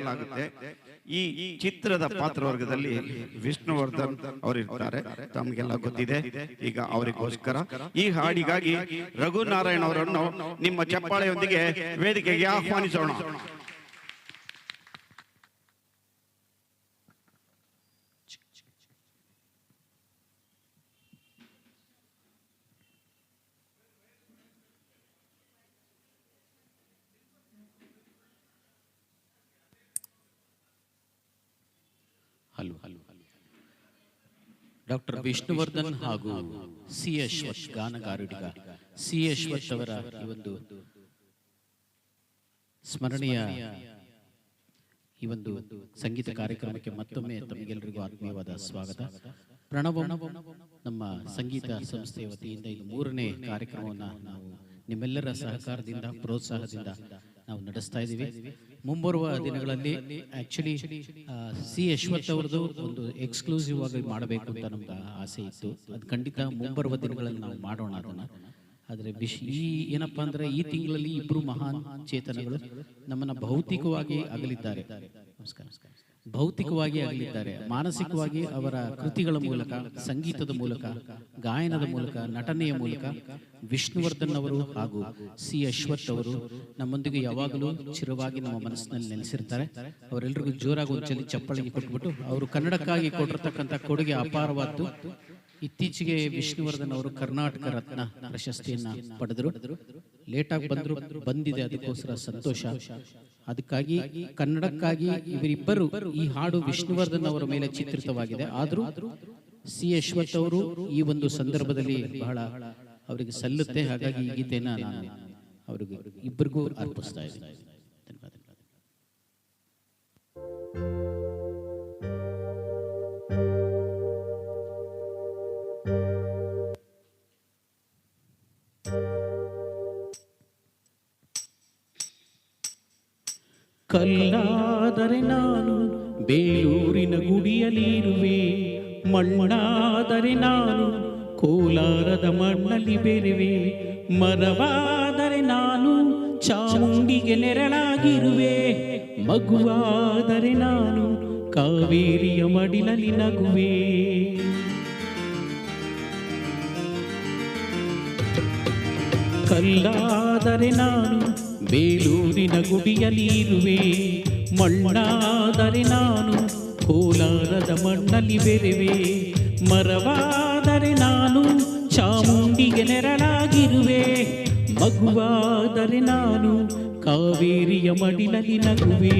ಹೇಳಲಾಗುತ್ತೆ. ಈ ಚಿತ್ರದ ಪಾತ್ರವರ್ಗದಲ್ಲಿ ವಿಷ್ಣುವರ್ಧನ್ ಅವರಿರ್ತಾರೆ, ತಮಗೆಲ್ಲ ಗೊತ್ತಿದೆ. ಈಗ ಅವರಿಗೋಸ್ಕರ ಈ ಹಾಡಿಗಾಗಿ ರಘುನಾರಾಯಣ್ ಅವರನ್ನು ನಿಮ್ಮ ಚಪ್ಪಾಳೆಯೊಂದಿಗೆ ವೇದಿಕೆಗೆ ಆಹ್ವಾನಿಸೋಣ. ಡಾಕ್ಟರ್ ವಿಷ್ಣುವರ್ಧನ್ ಹಾಗೂ ಸಿ ಅಶ್ವಥ್ ಗಾನಗಾರುಡಿಗ ಸಿ ಅಶ್ವಥ್ ಅವರ ಈ ಒಂದು ಸ್ಮರಣೀಯ ಈ ಒಂದು ಸಂಗೀತ ಕಾರ್ಯಕ್ರಮಕ್ಕೆ ಮತ್ತೊಮ್ಮೆ ತಮಗೆಲ್ಲರಿಗೂ ಆತ್ಮೀಯವಾದ ಸ್ವಾಗತ. ಪ್ರಣವ ನಮ್ಮ ಸಂಗೀತ ಸಂಸ್ಥೆಯ ವತಿಯಿಂದ ಇದು 3ನೇ ಕಾರ್ಯಕ್ರಮವನ್ನು ನಾವು ನಿಮ್ಮೆಲ್ಲರ ಸಹಕಾರದಿಂದ ಪ್ರೋತ್ಸಾಹದಿಂದ ನಾವು ನಡೆಸ್ತಾ ಇದ್ದೀವಿ. ಮುಂಬರುವ ದಿನಗಳಲ್ಲಿ ಆಕ್ಚುಲಿ ಸಿ ಅಶ್ವಥ್ ಅವರದು ಒಂದು ಎಕ್ಸ್ಕ್ಲೂಸಿವ್ ಆಗಿ ಮಾಡಬೇಕು ಅಂತ ನಮ್ಗೆ ಆಸೆ ಇತ್ತು. ಅದು ಖಂಡಿತ ಮುಂಬರುವ ದಿನಗಳಲ್ಲಿ ನಾವು ಮಾಡೋಣ ಅದನ್ನು. ಆದರೆ ಈ ಏನಪ್ಪ ಅಂದರೆ ಈ ತಿಂಗಳಲ್ಲಿ 2 ಮಹಾನ್ ಚೇತನಗಳು ನಮ್ಮನ್ನು ಭೌತಿಕವಾಗಿ ಅಗಲಿದ್ದಾರೆ. ನಮಸ್ಕಾರ. ಭೌತಿಕವಾಗಿ ಅಗಲಿದ್ದಾರೆ. ಮಾನಸಿಕವಾಗಿ ಅವರ ಕೃತಿಗಳ ಮೂಲಕ, ಸಂಗೀತದ ಮೂಲಕ, ಗಾಯನದ ಮೂಲಕ, ನಟನೆಯ ಮೂಲಕ ವಿಷ್ಣುವರ್ಧನ್ ಅವರು ಹಾಗೂ ಸಿ ಅಶ್ವಥ್ ಅವರು ನಮ್ಮೊಂದಿಗೆ ಯಾವಾಗಲೂ ಚಿರವಾಗಿ ನಮ್ಮ ಮನಸ್ಸಿನಲ್ಲಿ ನೆಲೆಸಿರ್ತಾರೆ. ಅವರೆಲ್ಲರಿಗೂ ಜೋರಾಗಿ ಒಂದ್ಸಲಿ ಚಪ್ಪಳಿಗೆ ಕೊಟ್ಬಿಟ್ಟು ಅವರು ಕನ್ನಡಕ್ಕಾಗಿ ಕೊಟ್ಟಿರ್ತಕ್ಕಂಥ ಕೊಡುಗೆ ಅಪಾರವಾದ್ದು. ಇತ್ತೀಚೆಗೆ ವಿಷ್ಣುವರ್ಧನ್ ಅವರು ಕರ್ನಾಟಕ ರತ್ನ ಪ್ರಶಸ್ತಿಯನ್ನ ಪಡೆದರು. ಲೇಟಾಗಿ ಬಂದಿದೆ, ಅದಕ್ಕೋಸ್ಕರ ಸಂತೋಷ. ಅದಕ್ಕಾಗಿ ಕನ್ನಡಕ್ಕಾಗಿ ಇವರಿಬ್ಬರು ಈ ಹಾಡು ವಿಷ್ಣುವರ್ಧನ್ ಅವರ ಮೇಲೆ ಚಿತ್ರಿತವಾಗಿದೆ. ಆದರೂ ಸಿ ಅಶ್ವಥ್ ಅವರು ಈ ಒಂದು ಸಂದರ್ಭದಲ್ಲಿ ಬಹಳ ಅವರಿಗೆ ಸಲ್ಲುತ್ತೆ. ಹಾಗಾಗಿ ಈ ಗೀತೆಯನ್ನು ನಾನು ಅವರಿಗೆ ಇಬ್ಬರಿಗೂ ಅರ್ಪಿಸ್ತಾ ಇದ್ದೀನಿ. ಕಲ್ಲಾದರೆ ನಾನು ಬೇಲೂರಿನ ಗುಡಿಯಲ್ಲಿರುವೆ, ಮಣ್ಣಾದರೆ ನಾನು ಕೋಲಾರದ ಮಣ್ಣಲ್ಲಿ ಬೆರೆವೆ, ಮರವಾದರೆ ನಾನು ಚಾಮುಂಡಿಗೆ ನೆರಳಾಗಿರುವೆ, ಮಗುವಾದರೆ ನಾನು ಕಾವೇರಿಯ ಮಡಿಲಲ್ಲಿ ನಗುವೆ. ಕಲ್ಲಾದರೆ ನಾನು ಬೇಲೂರಿನ ಗುಡಿಯಲ್ಲಿ ಇರುವೆ, ಮಣ್ಣಾದರೆ ನಾನು ಕೋಲಾರದ ಮಣ್ಣಲ್ಲಿ ಬೆರೆವೆ, ಮರವಾದರೆ ನಾನು ಚಾಮುಂಡಿಗೆ ನೆರಳಾಗಿರುವೆ, ಮಗುವಾದರೆ ನಾನು ಕಾವೇರಿಯ ಮಡಿಲಲ್ಲಿ ನಗುವೆ.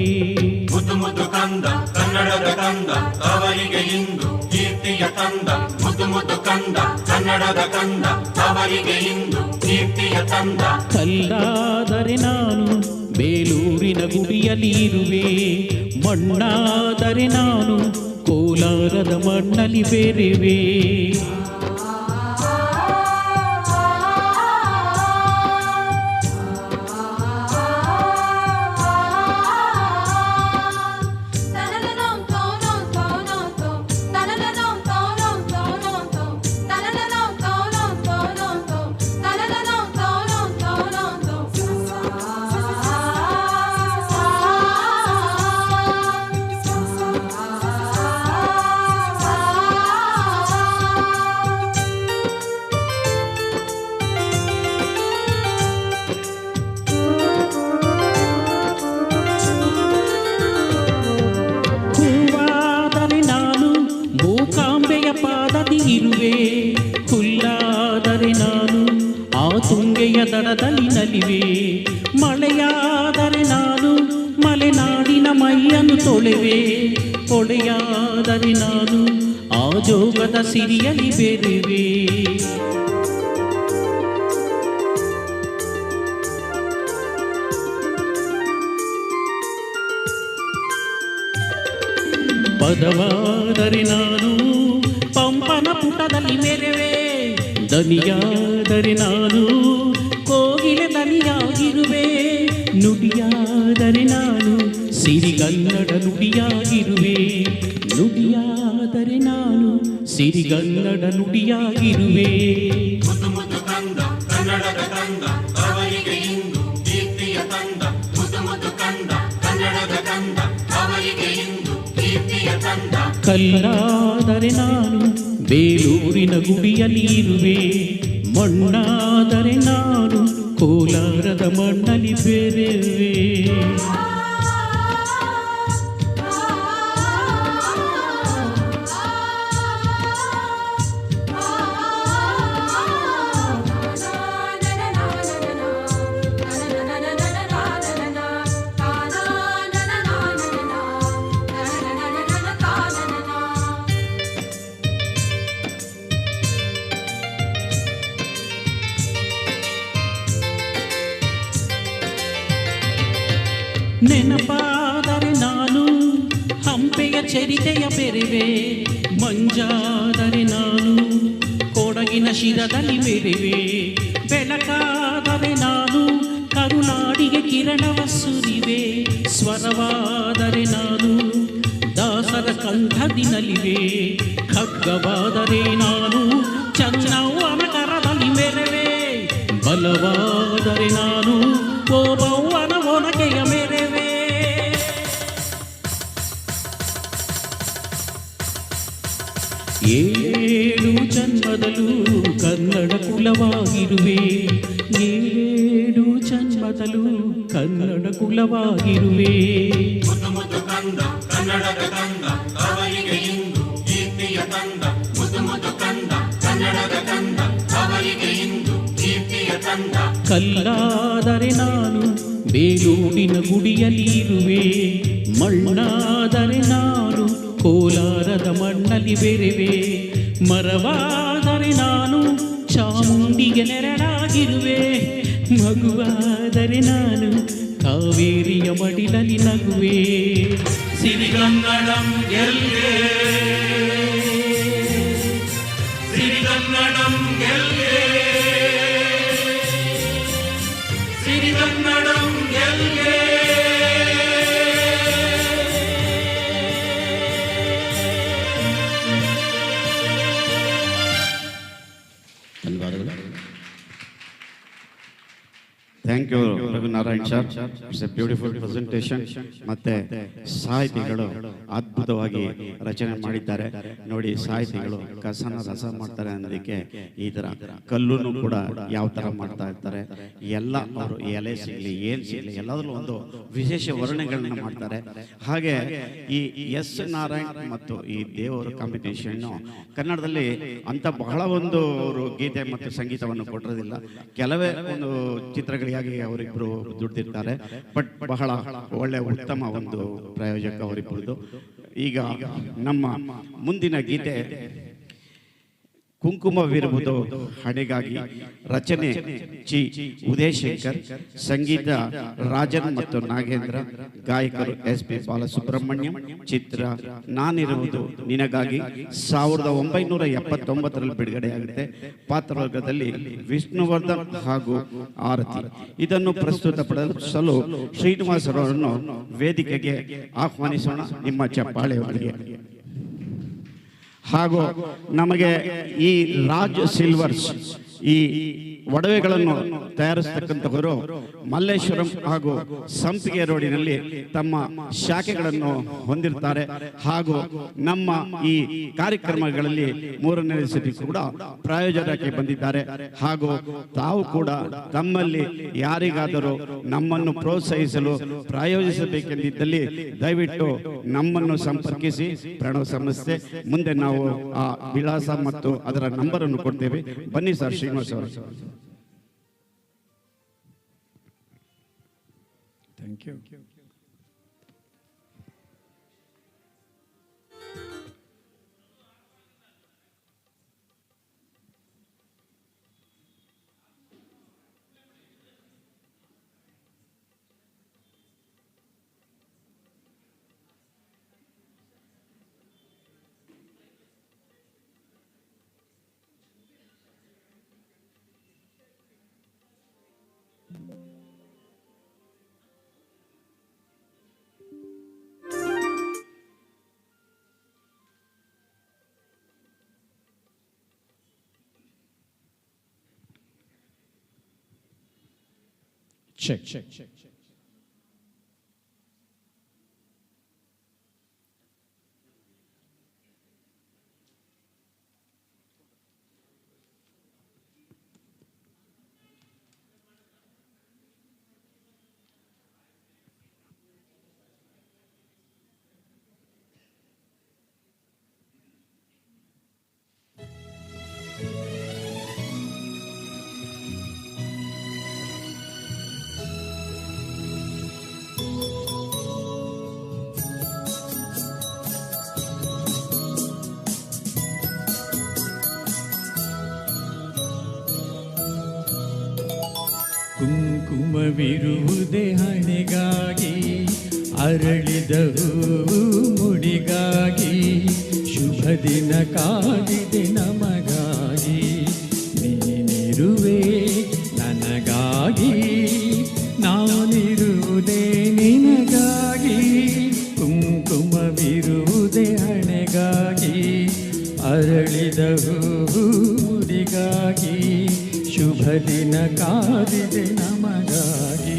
ಮುದ್ದು ಮುದ್ದು ಕಂದ ಕನ್ನಡದ ಕಂದ ಅವರಿಗೆ ಇಂದು ಕೀರ್ತಿಯ ತಂದ, ಮುದ್ದು ಮುದ್ದು ಕಂದ ಕನ್ನಡದ ಕಂದ ಅವರಿಗೆ ಇಂದು ಕೀರ್ತಿಯ ತಂದ. ಕಲ್ಲಾದರೆ ನಾನು ಬೇಲೂರಿನ ಗುಡಿಯಲ್ಲಿ ಇರುವೆ, ಮಣ್ಣಾದರೆ ನಾನು ಕೋಲಾರದ ಮಣ್ಣಲ್ಲಿ ಬೆರೆವೆ. ಹುಲ್ಲಾದರೆ ನಾನು ಆ ತುಂಗೆಯ ದಡದಲ್ಲಿ ನಲಿವೆ, ಮಳೆಯಾದರೆ ನಾನು ಮಲೆನಾಡಿನ ಮೈಯನ್ನು ತೊಳೆವೆ, ಹೊಳೆಯಾದರೆ ನಾನು ಆ ಜೋಗದ ಸಿರಿಯಲ್ಲಿ ಬೆರೆವೆ. ಪದವಾದರೆ ನಾನು ಪಂಪನ ಪುಟದಲ್ಲಿ ಮೆರೆವೆ, ದನಿಯಾದರೆ ನಾನು ಕೋಗಿಲೆ ದನಿಯಾಗಿರುವೆ, ನುಡಿಯಾದರೆ ನಾನು ಸಿರಿಗನ್ನಡ ನುಡಿಯಾಗಿರುವೆ, ನುಡಿಯಾದರೆ ನಾನು ಸಿರಿಗನ್ನಡ ನುಡಿಯಾಗಿರುವೆ. ಮುದ್ದು ಮುದ್ದು ಕಂದ ಕನ್ನಡದ ಕಂದ ಅವರಿಗೆ ಇಂದು ಕೀರ್ತಿಯ ತಂದ, ಮುದ್ದು ಮುದ್ದು ಕಂದ ಕನ್ನಡದ ಕಂದ ಕೀರ್ತಿಯ ತಂದ. ಕಲ್ಲಾದರೆ ನಾನು ಬೇಲೂರಿನ ಗುಡಿಯಲ್ಲಿ ಇರುವೆ, ಮಣ್ಣಾದರೆ ನಾನು ಕೋಲಾರದ ಮಣ್ಣಲ್ಲಿ ಬೇರೆವೆ. ನೆನಪಾದರೆ ನಾನು ಹಂಪೆಯ ಚರಿತೆಯ ಬೆರೆವೆ, ಮಂಜಾದರೆ ನಾನು ಕೊಡಗಿನ ಶಿರದಲ್ಲಿ ಬೆರೆವೆ, ಬೆಳಕಾದರೆ ನಾನು ಕರುನಾಡಿಗೆ ಕಿರಣವ ಸುರಿವೆ, ಸ್ವರವಾದರೆ ನಾನು ದಾಸರ ಕಂಠದಿ ನಲಿವೆ, ಖಡ್ಗವಾದರೆ ನಾನು ಚನ್ನವ್ವನ ಕರದಲ್ಲಿ ಮೆರೆವೆ, ಬಲವಾದರೆ ನಾನು ಓಬವ್ವನ ಒನಕೆಯ ಮೆರೆವೆ. ಏಳು ಜನ್ಮದಲ್ಲೂ ಕನ್ನಡ ಕುಲವಾಗಿರುವೆ, ಏಳು ಜನ್ಮದಲ್ಲೂ ಕನ್ನಡ ಕುಲವಾಗಿರುವೆ. ಮುದ್ದು ಮುದ್ದು ಕಂದ ಕನ್ನಡದ ಕಂದ ಅವರಿಗೆ ಇಂದು ಕೀರ್ತಿಯ ತಂದ. ಮುದ್ದು ಮುದ್ದು ಕಂದ ಕನ್ನಡದ ಕಂದ ಅವರಿಗೆ ಇಂದು ಕೀರ್ತಿಯ ತಂದ. ಕಲ್ಲಾದರೆ ನಾನು ಬೇಲೂರಿನ ಗುಡಿಯಲ್ಲಿ ಇರುವೆ, ಮಣ್ಣಾದರೆ ನಾನು ಕೋಲಾರದ ಮಣ್ಣಲ್ಲಿ ಬೆರೆವೆ, ಮರವಾದರೆ ನಾನು ಚಾಮುಂಡಿಗೆ ನೆರಳಾಗಿರುವೆ, ಮಗುವಾದರೆ ನಾನು ಕಾವೇರಿಯ ಮಡಿಲಲ್ಲಿ ನಗುವೆ. ಸಿರಿಗನ್ನಡಂ ಗೆಲ್ಗೆ, ಸಿರಿಗನ್ನಡಂ ಗೆಲ್ಗೆ, ಸಿರಿಗನ್ನಡಂ ಗೆಲ್ಗೆ. ಧನ್ಯವಾದಗಳು. Thank you Raghunarayan sir, it's a beautiful presentation. ಮತ್ತೆ ಸಾಹಿತಿಗಳು ಅದ್ಭುತವಾಗಿ ರಚನೆ ಮಾಡಿದ್ದಾರೆ ನೋಡಿ. ಸಾಹಿತಿಗಳು ಕಸನ ರಸ ಮಾಡ್ತಾರೆ ಅನ್ನೋದಕ್ಕೆ ಈ ಥರ ಕಲ್ಲುನು ಕೂಡ ಯಾವ ಥರ ಮಾಡ್ತಾ ಇರ್ತಾರೆ, ಎಲ್ಲ ಅವರು ಎಲೆ ಸಿಗಲಿ ಏನು ಸಿಗಲಿ ಎಲ್ಲದರಲ್ಲೂ ಒಂದು ವಿಶೇಷ ವರ್ಣಗಳನ್ನ ಮಾಡ್ತಾರೆ. ಹಾಗೆ ಈ ಎಸ್ ನಾರಾಯಣ್ ಮತ್ತು ಈ ದೇವರ ಕಾಂಬಿನೇಷನ್ನು ಕನ್ನಡದಲ್ಲಿ ಅಂತ ಬಹಳ ಒಂದು ಅವರು ಗೀತೆ ಮತ್ತು ಸಂಗೀತವನ್ನು ಕೊಟ್ಟಿರೋದಿಲ್ಲ. ಕೆಲವೇ ಒಂದು ಚಿತ್ರಗಳಿಗೆ ಅವರಿಬ್ಬರು ದುಡ್ದಿರ್ತಾರೆ, ಬಟ್ ಬಹಳ ಒಳ್ಳೆ ಉತ್ತಮ ಒಂದು ಪ್ರಾಯೋಜಕ ಅವರಿಬ್ಬರದು. ಈಗ ನಮ್ಮ ಮುಂದಿನ ಗೀತೆ ಕುಂಕುಮವಿರುವುದು ಹಣೆಗಾಗಿ, ರಚನೆ ಚಿ ಉದಯಶಂಕರ್, ಸಂಗೀತ ರಾಜನ್ ಮತ್ತು ನಾಗೇಂದ್ರ, ಗಾಯಕರು SP ಬಾಲಸುಬ್ರಹ್ಮಣ್ಯಂ, ಚಿತ್ರ ನಾನಿರುವುದು ನಿನಗಾಗಿ. 1979ರಲ್ಲಿ ಬಿಡುಗಡೆಯಾಗುತ್ತೆ. ಪಾತ್ರವರ್ಗದಲ್ಲಿ ವಿಷ್ಣುವರ್ಧನ್ ಹಾಗೂ ಆರತಿ. ಇದನ್ನು ಪ್ರಸ್ತುತಪಡಿಸಲು ಶ್ರೀನಿವಾಸರವರನ್ನು ವೇದಿಕೆಗೆ ಆಹ್ವಾನಿಸೋಣ ನಿಮ್ಮ ಚಪ್ಪಾಳೆಯವರಿಗೆ. ಹಾಗೂ ನಮಗೆ ಈ ರಾಜ್ ಸಿಲ್ವರ್ಸ್ ಈ ಒಡವೆಗಳನ್ನು ತಯಾರಿಸತಕ್ಕಂಥವರು ಮಲ್ಲೇಶ್ವರಂ ಹಾಗೂ ಸಂಪಿಗೆ ರೋಡಿನಲ್ಲಿ ತಮ್ಮ ಶಾಖೆಗಳನ್ನು ಹೊಂದಿರ್ತಾರೆ. ಹಾಗೂ ನಮ್ಮ ಈ ಕಾರ್ಯಕ್ರಮಗಳಲ್ಲಿ 3ನೇ ಸತಿ ಕೂಡ ಪ್ರಾಯೋಜಕಕ್ಕೆ ಬಂದಿದ್ದಾರೆ. ಹಾಗೂ ತಾವು ಕೂಡ ತಮ್ಮಲ್ಲಿ ಯಾರಿಗಾದರೂ ನಮ್ಮನ್ನು ಪ್ರೋತ್ಸಾಹಿಸಲು ಪ್ರಾಯೋಜಿಸಬೇಕೆಂದಿದ್ದಲ್ಲಿ ದಯವಿಟ್ಟು ನಮ್ಮನ್ನು ಸಂಪರ್ಕಿಸಿ. ಪ್ರಣವ್ ಸಂಸ್ಥೆ ಮುಂದೆ ನಾವು ಆ ವಿಳಾಸ ಮತ್ತು ಅದರ ನಂಬರನ್ನು ಕೊಡ್ತೇವೆ. ಬನ್ನಿ ಸರ್ ಶ್ರೀನಿವಾಸ್ ಅವರು. Thank you. Check. ಕುಂಕುಮವಿರುವುದೇ ಹಣೆಗಾಗಿ ಅರಳಿದ ಹೂವು ಮುಡಿಗಾಗಿ ಶುಭ ದಿನ ಕಾದಿದೆ ನಮಗಾಗಿ ನೀನಿರುವೆ ನನಗಾಗಿ ನಾನಿರುವುದೇ ನಿನಗಾಗಿ ಕುಂಕುಮವಿರುವುದೇ ಹಣೆಗಾಗಿ ಅರಳಿದ ಹೂವು ಮುಡಿಗಾಗಿ ಶುಭ ದಿನ ಕಾದಿದೆ ನಮಗಾಗಿ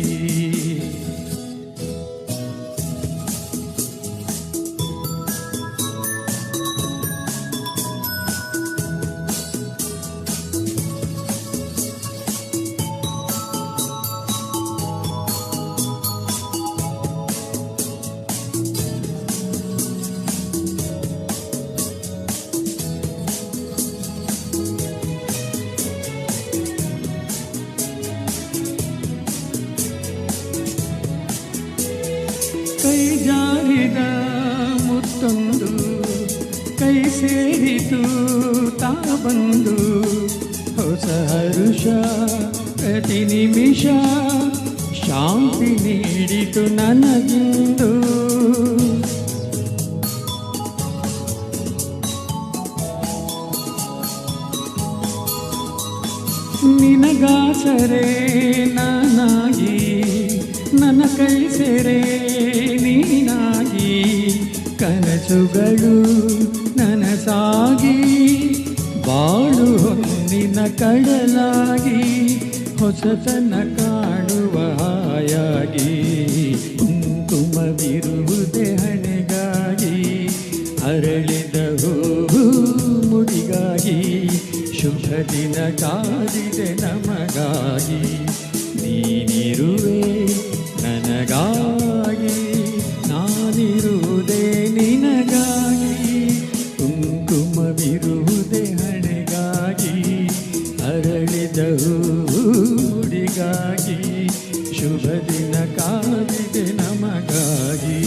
ಕೈ ಜಾರಿದ ಮುತ್ತೊಂದು ಕೈ ಸೇರಿತು ತಾ ಬಂದು ಹೊಸ ಹರುಷ ಪ್ರತಿ ನಿಮಿಷ ಶಾಂತಿ ನೀಡಿತು ನನಗಿಂದು ನಿನಗಾಸರೆ ನಾನಾಗಿ ನನ್ನ ಕೈ ಸೆರೆ ನೀನಾಗಿ ಕನಸುಗಳು ನನಸಾಗಿ ಬಾಳು ಹೊನ್ನಿನ ಕಡಲಾಗಿ ಹೊಸತನ ಕಾಣುವ ಹಾಯಾಗಿ ಕುಂಕುಮವಿರುವುದೇ ಹಣೆಗಾಗಿ ಅರಳಿದ ಹೂವು ಮುಡಿಗಾಗಿ ಶುಭ ದಿನ ಕಾದಿದೆ ನಮಗಾಗಿ ನೀನಿರುವೆ ನನಗಾಗಿ ನಾನಿರುವುದೇ ನಿನಗಾಗಿ ಕುಂಕುಮವಿರುವುದೇ ಹಣೆಗಾಗಿ ಅರಳಿದ ಹೂಡಿಗಾಗಿ ಶುಭ ದಿನ ಕಾದಿದೆ ನಮಗಾಗಿ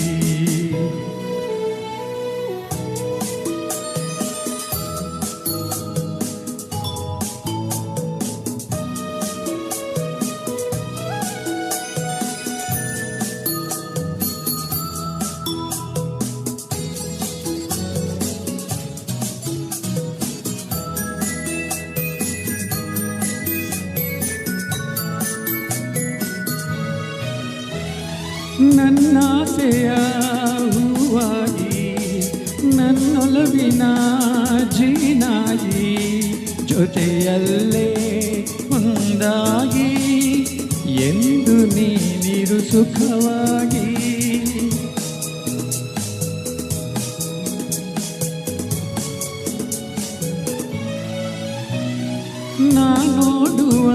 ನನ್ನಾಸೆಯ ಹೂವಾಗಿ ನನ್ನೊಲವಿನ ಜೀನಾಗಿ ಜೊತೆಯಲ್ಲೇ ಒಂದಾಗಿ ಎಂದು ನೀನಿರು ಸುಖವಾಗಿ ನಾ ನೋಡುವ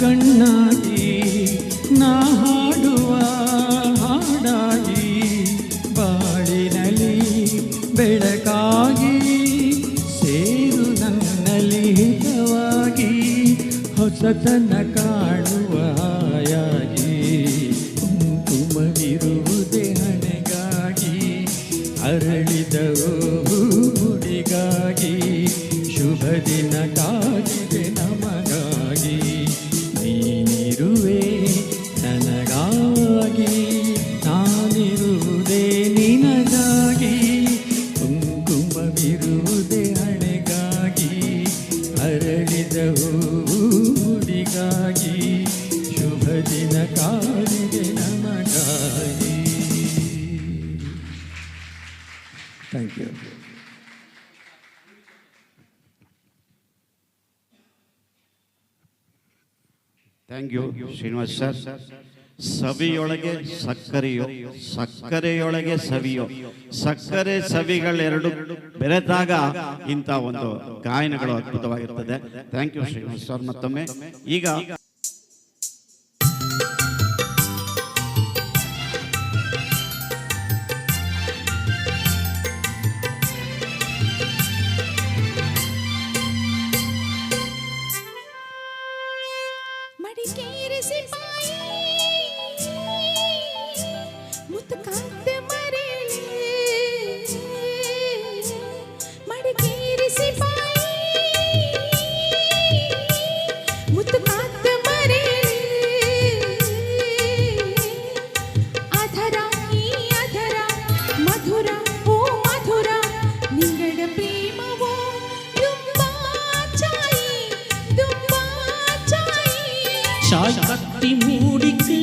ಕಣ್ಣಾಗಿ ನಾ ಹಾಡುವ ಹಾಡಾಗಿ ಬಾಳಿನಲ್ಲಿ ಬೆಳಕಾಗಿ ಸೇರು ನನ್ನಲ್ಲಿ ಹಿತವಾಗಿ ಹೊಸತನ ಕಾಣುವ ಹಾಯಾಗಿ ಕುಂಕುಮವಿರುವುದೇ ಹಣೆಗಾಗಿ ಅರಳಿದ ಹೂಡಿಗಾಗಿ ಶುಭ ದಿನ ಕಾದಿದೆ ನಮಗಾಗಿ ನೀನಿರುವೆ ನನಗಾಗಿ ನಾನಿರುವುದೇ ನಿನಗಾಗಿ ಕುಂಕುಮವಿರುವುದೇ ಹಣೆಗಾಗಿ ಅರಳಿದ ಹೂಡಿಗಾಗಿ ಶುಭ ದಿನ ಕಾದಿದೆ ನಮಗಾಗಿ thank you thank you Srinivas sir. ಸವಿಯೊಳಗೆ ಸಕ್ಕರೆಯೋ, ಸಕ್ಕರೆಯೊಳಗೆ ಸವಿಯೋ, ಸಕ್ಕರೆ ಸವಿಗಳೆರಡು ಬೆರೆತಾಗ ಇಂಥ ಒಂದು ಗಾಯನಗಳು ಅದ್ಭುತವಾಗಿರ್ತದೆ. Thank you Srinivas sir. ಮತ್ತೊಮ್ಮೆ ಈಗ ಮುತ್ತು ಕಾತ್ತ கத்தி மூடிக்கு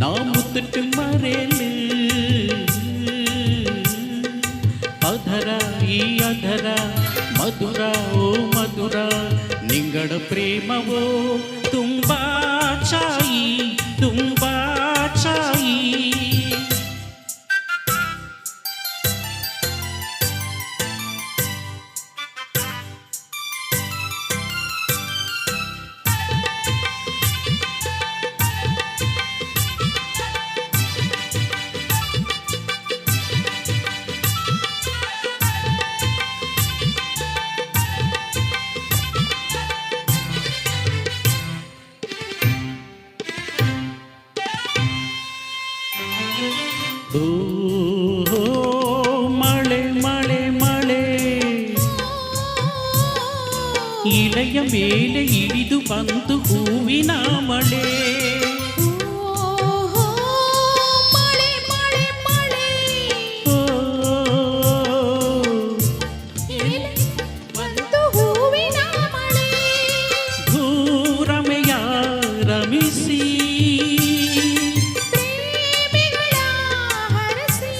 நாம் முத்துட்டு மறையலு ಅಧರ ಈ ಅಧರ ಮಧುರ ಓ ಮಧುರ ನಿಂಗಡ ಪ್ರೇಮವೋ ತುಂಬಾ ಚಾಯಿ ತುಂಬಾ ಚಾಯಿ ಓ ಮಳೆ ಮಳೆ ಮಳೆ ಇಲೆಯ ಮೇಲೆ ಇಳಿದು ಬಂತು ಹೂವಿನ ಮಳೆ ಮಳೆ ಮಳೆ ಮಳೆ ಓ ಒಂದು ಹೂವಿನ ಮಳೆ ಘೂರಮೆಯ ರಮಿಸಿ ಪ್ರೇಮಿಗಳ ಹರಸಿ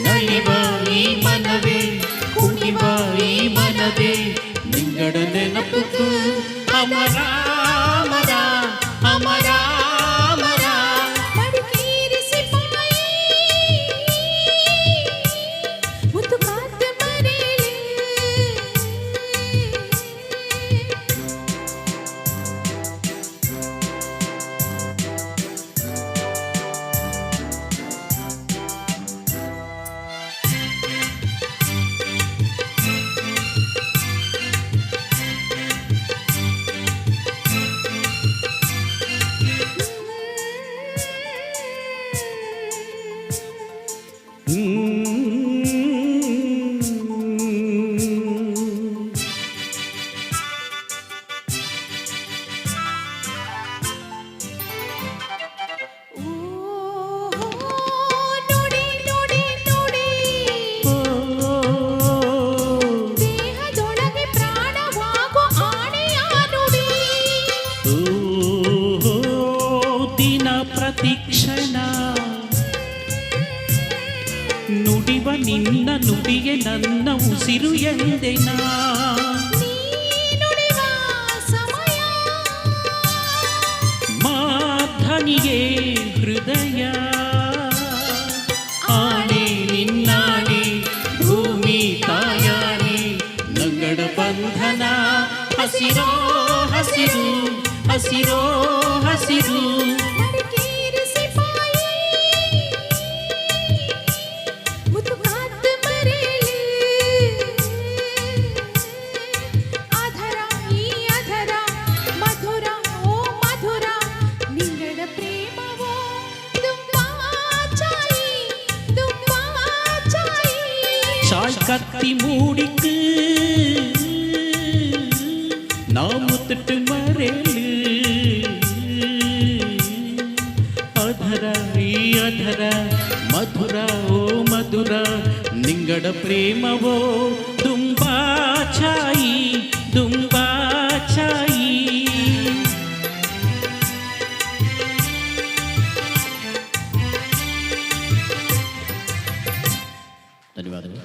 ನಲಿವ ಈ ಮನವೇ ಕುಣಿವ ಈ ಮನವೇ ನಿಂಗಡ ನೆನಪುಕು ಅಮರ ಅಮರ ಅಮರ ಅಮರ ಮಡಿಕೇರಿಸಿ ಪಾಯಿ ಮುತ್ತು ಕಾತು ಮರೆಯಲಿ ನೋಡಿ ನೋಡಿ ನೋಡಿ ದೇಹದೊಳಗೆ ಪ್ರಾಣವಾಗೋ ಆಣೆಯ ನುಡಿ ದಿನ ಪ್ರತಿಕ್ಷಣ ನುಡಿವ ನಿನ್ನ ನುಡಿಗೆ ನನ್ನ ಉಸಿರು ಎಂದೆನಾ ನೀ ನುಡಿವ ಸಮಯ ಮಾಧನಿಗೆ ಹೃದಯ ಆಣೆ ನಿನ್ನಾಣೆ ಭೂಮಿ ತಾಯಾಣೆ ನಂಗಡ ಬಂಧನ ಹಸಿರೋ ಹಸಿರು ಹಸಿರೋ ಹಸಿರು ಮಡಿಕೇರಿಸಿ ಪಾಯಿ ಮುತ್ತು ಕಾತು ಮರೆಯಲಿ ಅಧರ ಈ ಅಧರ ಮಧುರ ಓ ಮಧುರ ನಿಂಗಡ ಪ್ರೇಮವೋ ತುಂಬಾ ಚಾಯಿ ತುಂಬಾ ಚಾಯಿ ஷாய் கத்தி மூடிக்கு நாம் முத்துட்டு மறையலு ಅಧರ ಈ ಅಧರ ಮಧುರ ಓ ಮಧುರ ನಿಂಗಡ ಪ್ರೇಮವೋ ತುಂಬಾ ಛಾಯಿ ತುಂಬಾ ಛಾಯಿ ಧನ್ಯವಾದಗಳು.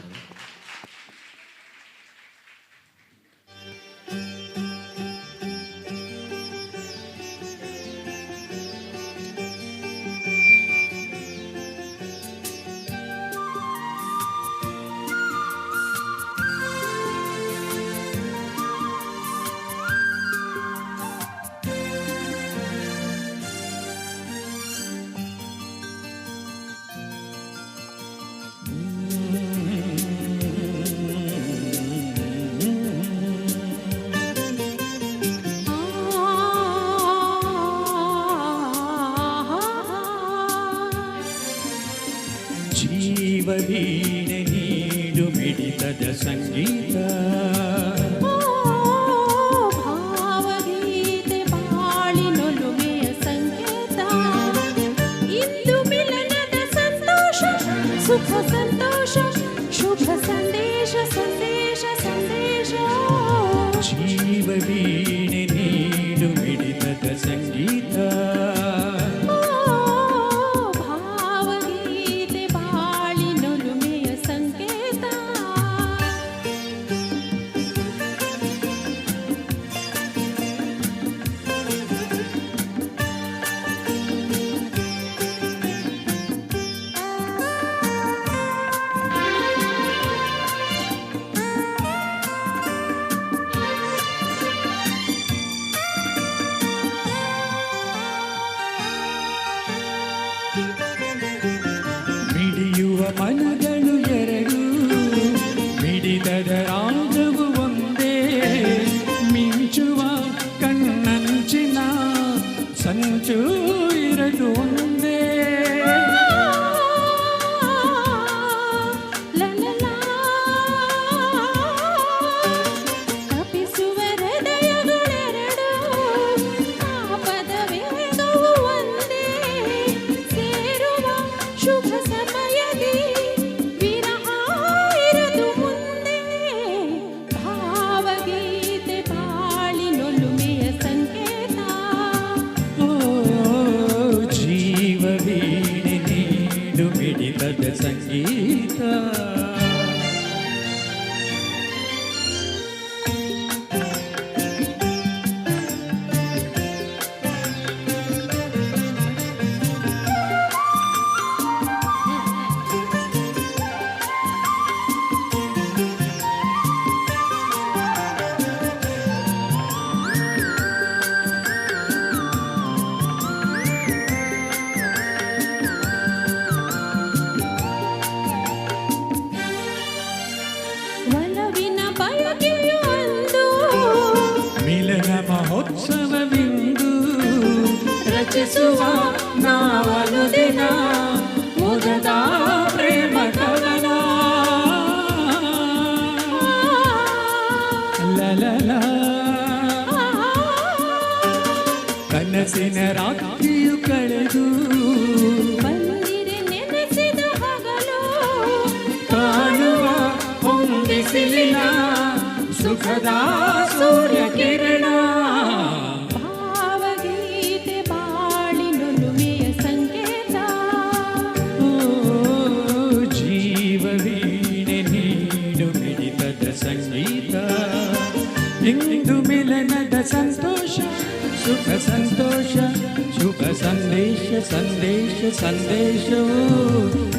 ಜೀವವೀಣೆ ನೀಡು ಮಿಡಿತದ ಸಂಗೀತ ಭಾವಗೀತೆ ಬಾಳಿನೊಲುಮೆಯ ಸಂಕೇತ ಇಂದು ಮಿಲನದ ಸಂತೋಷ ಸುಖ ಸಂತೋಷ ಶುಭ ಸಂದೇಶ ಸಂದೇಶ ಸಂದೇಶ ಜೀವವೀಣೆ ಸಂಗೀತ. ಒಲವಿನ ಬಯಕೆಯು ಅಂದು ಮಿಲನ ಮಹೋತ್ಸವವಿಂದು ರಚಿಸುವ ನಾವನು ದಿನ ಮುದದ ಪ್ರೇಮ ಕವನ. ಲಲಲ ಕನಸಿನ ರಾತ್ರಿಯು ಕಳೆದು ಬಂದಿರೆ ನೆನೆಸಿದ ಹಗಲು ಕಾಣುವ ಹೊಂದಿಸಿಲಿನ ಸುಖದ ಸೂರ್ಯ ಕಿರಣ. ಭಾವಗೀತೆ ಬಾಳಿನೊಲುಮೆಯ ಸಂಕೇತ. ಓ ಜೀವವೀಣೆ ನೀಡು ಮಿಡಿತದ ಸಂಗೀತ. ಇಂದು ಮಿಲನದ ಸಂತೋಷ ಸುಖ ಸಂತೋಷ ಶುಭ ಸಂದೇಶ ಸಂದೇಶ ಸಂದೇಶವು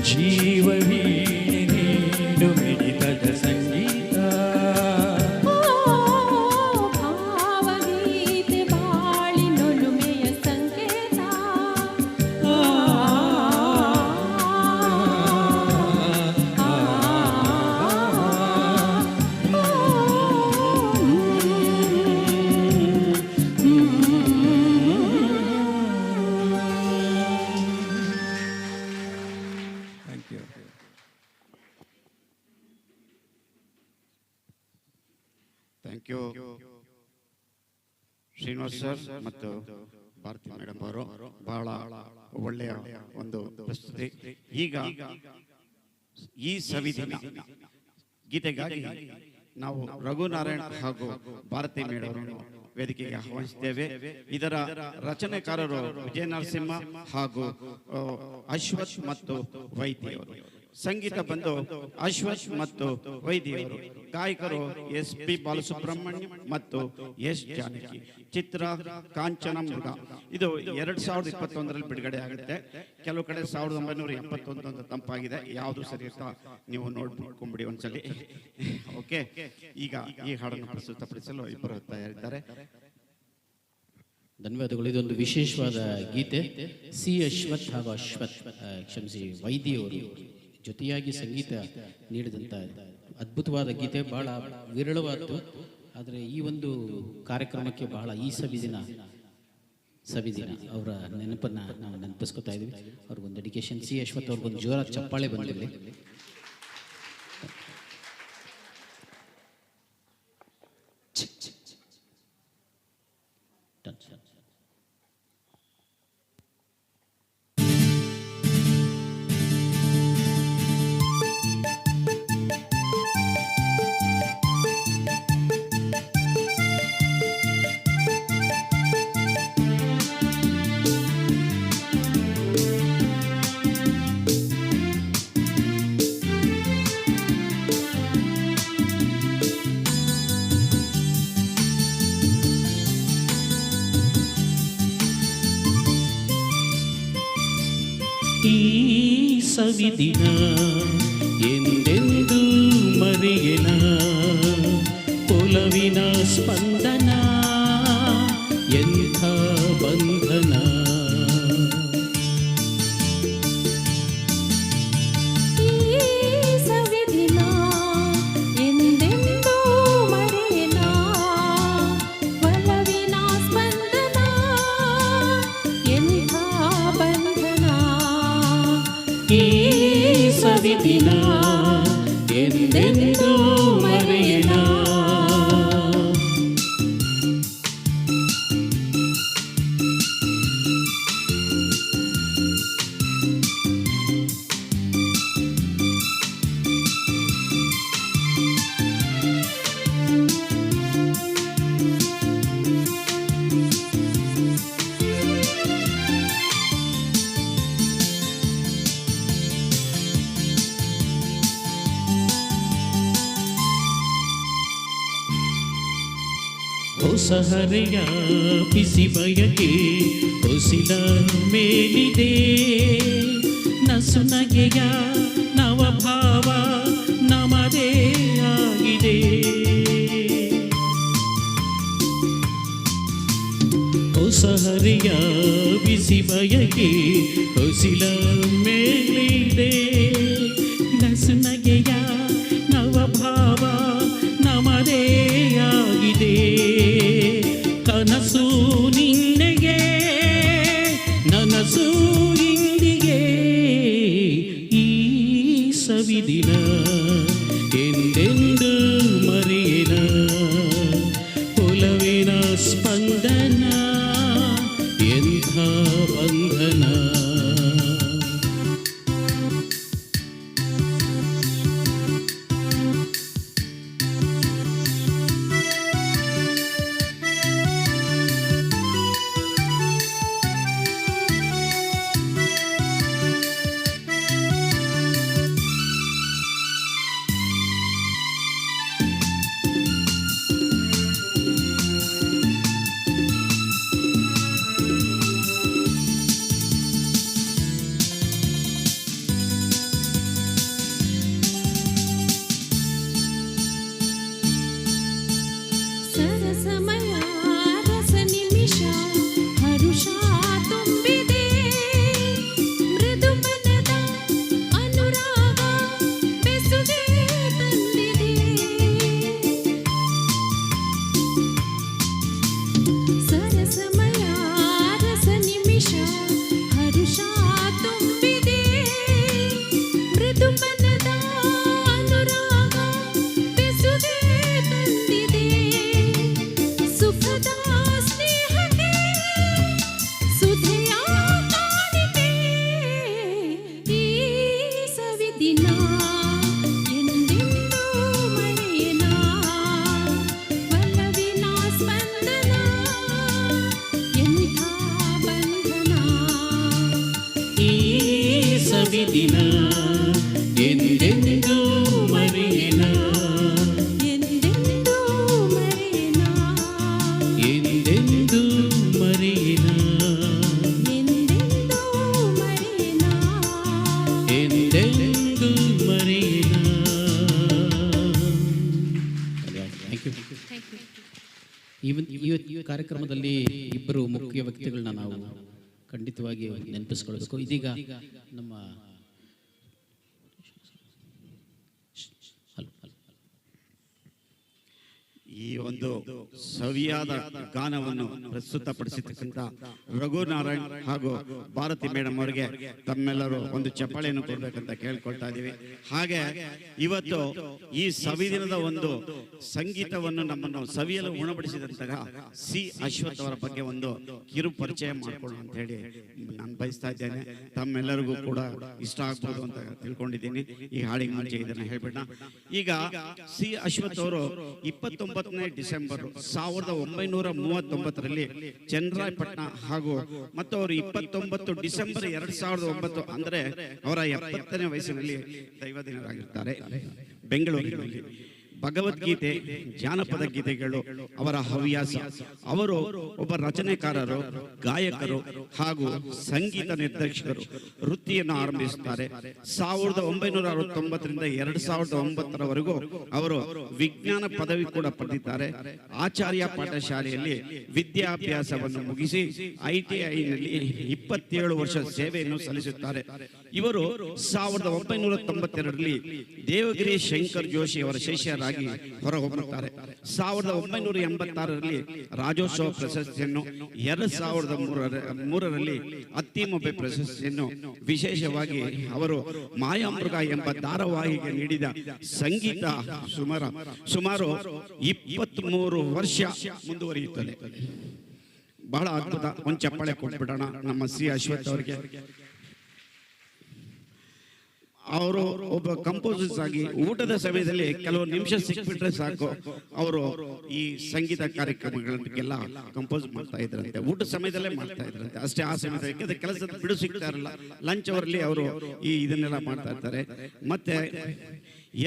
ಜೀವವೀಣೆ ನೀಡು ಮಿಡಿತದ ಸಂಗೀತ. ಭಾವಗೀತೆ ಬಾಳಿನೊಲುಮೆಯ ಸಂಕೇತ. Thank you. Thank you Srinivas sir ಮತ್ತು ಭಾರತಿ ಮೇಡಮ್ ಅವರು ಬಹಳ ಒಳ್ಳೆಯ ಒಂದು ಪ್ರಸ್ತುತಿ. ಈಗ ಈ ಸವಿದಿನ ಗೀತೆಗಾಗಿ ನಾವು ರಘುನಾರಾಯಣ್ ಹಾಗೂ ಭಾರತಿ ಮೇಡಮ್ ಅವರನ್ನು ವೇದಿಕೆಗೆ ಆಹ್ವಾನಿಸಿದ್ದೇವೆ. ಇದರ ರಚನೆಕಾರರು ವಿಜಯ ನರಸಿಂಹ ಹಾಗೂ ಅಶ್ವಥ್ ಮತ್ತು ವೈದ್ಯವರು. ಸಂಗೀತ ಬಂದು ಅಶ್ವಥ್ ಮತ್ತು ವೈದ್ಯವರು. ಗಾಯಕರು SP ಬಾಲಸುಬ್ರಹ್ಮಣ್ಯ ಮತ್ತು S ಜಾನಕಿ. ಚಿತ್ರ ಕಾಂಚನ ಮೃಗ. ಇದು 2021ರಲ್ಲಿ ಬಿಡುಗಡೆ ಆಗುತ್ತೆ. ಕೆಲವು ಕಡೆ 1971 ಅಂತ ತಂಪಾಗಿದೆ. ಯಾವುದು ಸರಿ ಅಂತ ನೀವು ನೋಡ್ಕೊಂಡ್ಬಿಡಿ ಒಂದ್ಸಲಿ. ಓಕೆ, ಈಗ ಈ ಹಾಡನ್ನು ಪ್ರಸ್ತುತಪಡಿಸಲು ಇಬ್ಬರು ತಯಾರಿದ್ದಾರೆ. ಧನ್ಯವಾದಗಳು. ಇದೊಂದು ವಿಶೇಷವಾದ ಗೀತೆ. C ಅಶ್ವಥ್ ಹಾಗೂ ಕ್ಷಮಿಸಿ ವೈದ್ಯವರು ಜೊತೆಯಾಗಿ ಸಂಗೀತ ನೀಡಿದಂಥ ಅದ್ಭುತವಾದ ಗೀತೆ. ಬಹಳ ವಿರಳವಾದ್ದು, ಆದರೆ ಈ ಒಂದು ಕಾರ್ಯಕ್ರಮಕ್ಕೆ ಬಹಳ ಈ ಸವಿದಿನ ಅವರ ನೆನಪನ್ನು ನಾವು ನೆನಪಿಸ್ಕೊತಾ ಇದ್ದೀವಿ. ಅವ್ರಿಗೊಂದು ಡೆಡಿಕೇಶನ್. C ಅಶ್ವಥ್ ಅವ್ರಿಗೊಂದು ಜೋರಾದ ಚಪ್ಪಾಳೆ ಬಂದಿರಲಿ. ಈ ಸವಿದಿನ ಎಂದೆಂದೂ ಮರೆಯನ ಒಲವಿನ ಸ್ಪಂದನ ಎಂಥ ಬಂಧನ. ಈ ಸವಿದಿನ ಎಂದೆಂದೂ ಮರೆಯನ ಒಲವಿನ ಸ್ಪಂದನ ಎಂಥ ಬಂಧನ. ಈ ಸವಿದಿನ ಎಂದೆಂದೂ ಮರೆಯನ. ಹೊಸಹರೆಯ ಬಿಸಿ ಬಯಕೆ ಹೊಸಿಲ ಮೇಲಿದೆ ನಸು ನಗೆಯ ನವಭಾವ ನಮದೇ ಆಗಿದೆ ಹೊಸಹರೆಯ ಬಿಸಿ ಬಯಕೆ ಹೊಸಿಲ ಮೇಲಿದೆ ನಸು ನಗೆಯ ನವಭಾವ ನಮದೇ ಆಗಿದೆ ಕನಸು ನಿನ್ನೆಗೆ ನನಸು ಇಂದಿಗೆ ಈ ಸವಿದಿನ ಎಂದೆಂದು ಮರೆಯನ ಒಲವಿನ ಸ್ಪಂದನ ಎಂಥ ಬಂಧನ ಸರಸಮಯ ರಸ ನಿಮಿಷ ಹರುಷ ತುಂಬಿದೆ ಮೃದು ಮನದ ಅನುರಾಗ ಬೆಸುಗೆ ತಂದಿದೆ ಸರಸಮಯ ರಸ ನಿಮಿಷ ಹರುಷ ತುಂಬಿದೆ ಮೃದು ಮನದ ಅನುರಾಗ ಬೆಸುಗೆ ತಂದಿದೆ ಸುಖದ ಸ್ನೇಹಕ್ಕೆ ಸುಧೆಯ ಕಾಣಿಕೆ ಈ ಸವಿದಿನ ಎಂದೆಂದೂ ಮರೆಯನ ಒಲವಿನ ಸ್ಪಂದನ ಎಂಥ ಬಂಧನ ಈ ಸವಿದಿನ ಎಂದೆಂದೂ ಮರೆಯನ ಎಂದೆಂದೂ ಮರೆಯನ ಎಂದೆಂದೂ ಮರೆಯನ ಎಂದೆಂದೂ ಮರೆಯನ ಎಂದೆಂದೂ ಮರೆಯನ ಥ್ಯಾಂಕ್ ಯು. ಇವತ್ತು ಕಾರ್ಯಕ್ರಮದಲ್ಲಿ ಇಬ್ಬರು ಮುಖ್ಯ ವ್ಯಕ್ತಿಗಳನ್ನ ನಾವು ಖಂಡಿತವಾಗಿ ನೆನಪಿಸ್ಕೊಳ್ಬೇಕು. ಇದೀಗ ನಮ್ಮ ಈ ಒಂದು ಸವಿಯಾದ ಗಾನವನ್ನು ಪ್ರಸ್ತುತಪಡಿಸಿರ್ತಕ್ಕಂಥ ರಘುನಾರಾಯಣ್ ಹಾಗೂ ಭಾರತಿ ಮೇಡಮ್ ಅವರಿಗೆ ತಮ್ಮೆಲ್ಲರೂ ಒಂದು ಚಪ್ಪಾಳೆಯನ್ನು ಕೊಡ್ಬೇಕಂತ ಕೇಳ್ಕೊಳ್ತಾ ಇದ್ದೀವಿ. ಹಾಗೆ ಇವತ್ತು ಈ ಸವಿದಿನದ ಒಂದು ಸಂಗೀತವನ್ನು ನಮ್ಮನ್ನು ಸವಿಯಲು ಉಣಬಡಿಸಿದಂತಹ ಸಿ ಅಶ್ವಥ್ ಅವರ ಬಗ್ಗೆ ಒಂದು ಕಿರು ಪರಿಚಯ ಮಾಡಿಕೊಳ್ಳೋಣ ಅಂತ ಹೇಳಿ ನಾನು ಬಯಸ್ತಾ ಇದ್ದೇನೆ. ತಮ್ಮೆಲ್ಲರಿಗೂ ಕೂಡ ಇಷ್ಟ ಆಗ್ಬೋದು ಅಂತ ತಿಳ್ಕೊಂಡಿದ್ದೀನಿ. ಈ ಹಾಡಿಗೆ ಮುಂಚೆ ಇದನ್ನು ಹೇಳ್ಬಿಡ. ಈಗ ಸಿ ಅಶ್ವಥ್ ಅವರು 29 ಡಿಸೆಂಬರ್ 1939ರಲ್ಲಿ ಚನ್ನರಾಯಪಟ್ಟಣ ಹಾಗೂ ಮತ್ತು ಅವರು 29 ಡಿಸೆಂಬರ್ 2009 ಅಂದ್ರೆ ಅವರ 70ನೇ ವಯಸ್ಸಿನಲ್ಲಿ ದೈವದಿನರಾಗಿರ್ತಾರೆ. ಬೆಂಗಳೂರಿನಲ್ಲಿ ಭಗವದ್ಗೀತೆ, ಜಾನಪದ ಗೀತೆಗಳು ಅವರ ಹವ್ಯಾಸ. ಅವರು ಒಬ್ಬ ರಚನೆಕಾರರು, ಗಾಯಕರು ಹಾಗೂ ಸಂಗೀತ ನಿರ್ದೇಶಕರು. ವೃತ್ತಿಯನ್ನು ಆರಂಭಿಸುತ್ತಾರೆ. 1969ರಿಂದ 2009ರವರೆಗೂ ಅವರು ವಿಜ್ಞಾನ ಪದವಿ ಕೂಡ ಪಡೆದಿದ್ದಾರೆ. ಆಚಾರ್ಯ ಪಾಠಶಾಲೆಯಲ್ಲಿ ವಿದ್ಯಾಭ್ಯಾಸವನ್ನು ಮುಗಿಸಿ ITIನಲ್ಲಿ 27 ವರ್ಷ ಸೇವೆಯನ್ನು ಸಲ್ಲಿಸುತ್ತಾರೆ. ಇವರು 1992ರಲ್ಲಿ ದೇವಗಿರಿ ಶಂಕರ್ ಜೋಶಿ ಅವರ ಶಿಷ್ಯರಾಗಿ ಹೊರಹೊಮ್ಮುತ್ತಾರೆ. 1986ರಲ್ಲಿ ರಾಜ್ಯೋತ್ಸವ ಪ್ರಶಸ್ತಿಯನ್ನು, 2003ರಲ್ಲಿ ಅತ್ತಿಮೊಬ್ಬೆ ಪ್ರಶಸ್ತಿಯನ್ನು, ವಿಶೇಷವಾಗಿ ಅವರು ಮಾಯಾಮೃಗ ಎಂಬ ಧಾರಾವಾಹಿಗೆ ನೀಡಿದ ಸಂಗೀತ ಸುಮಾರು 23 ವರ್ಷ ಮುಂದುವರಿಯುತ್ತದೆ. ಬಹಳ ಅದ್ಭುತ. ಒಂದು ಚಪ್ಪಾಳೆ ಕೊಟ್ಬಿಡೋಣ ನಮ್ಮ ಸಿ ಅಶ್ವಥ್ ಅವರಿಗೆ. ಅವರು ಒಬ್ಬ ಕಂಪೋಸರ್ಸ್ ಆಗಿ ಊಟದ ಸಮಯದಲ್ಲಿ ಕೆಲವು ನಿಮಿಷ ಸಿಕ್ಬಿಟ್ರೆ ಸಾಕು, ಅವರು ಈ ಸಂಗೀತ ಕಾರ್ಯಕ್ರಮಗಳಿಗೆಲ್ಲ ಕಂಪೋಸ್ ಮಾಡ್ತಾ ಇದ್ರಂತೆ. ಊಟದ ಸಮಯದಲ್ಲೇ ಮಾಡ್ತಾ ಇದ್ರಂತೆ ಅಷ್ಟೇ. ಆ ಸಮಯದಲ್ಲಿ ಕೆಲಸದ ಬಿಡು ಸಿಗ್ತಾ ಇರಲ್ಲ, ಲಂಚ್ ಅವರಲ್ಲಿ ಅವರು ಈ ಇದನ್ನೆಲ್ಲ ಮಾಡ್ತಾ ಇರ್ತಾರೆ. ಮತ್ತೆ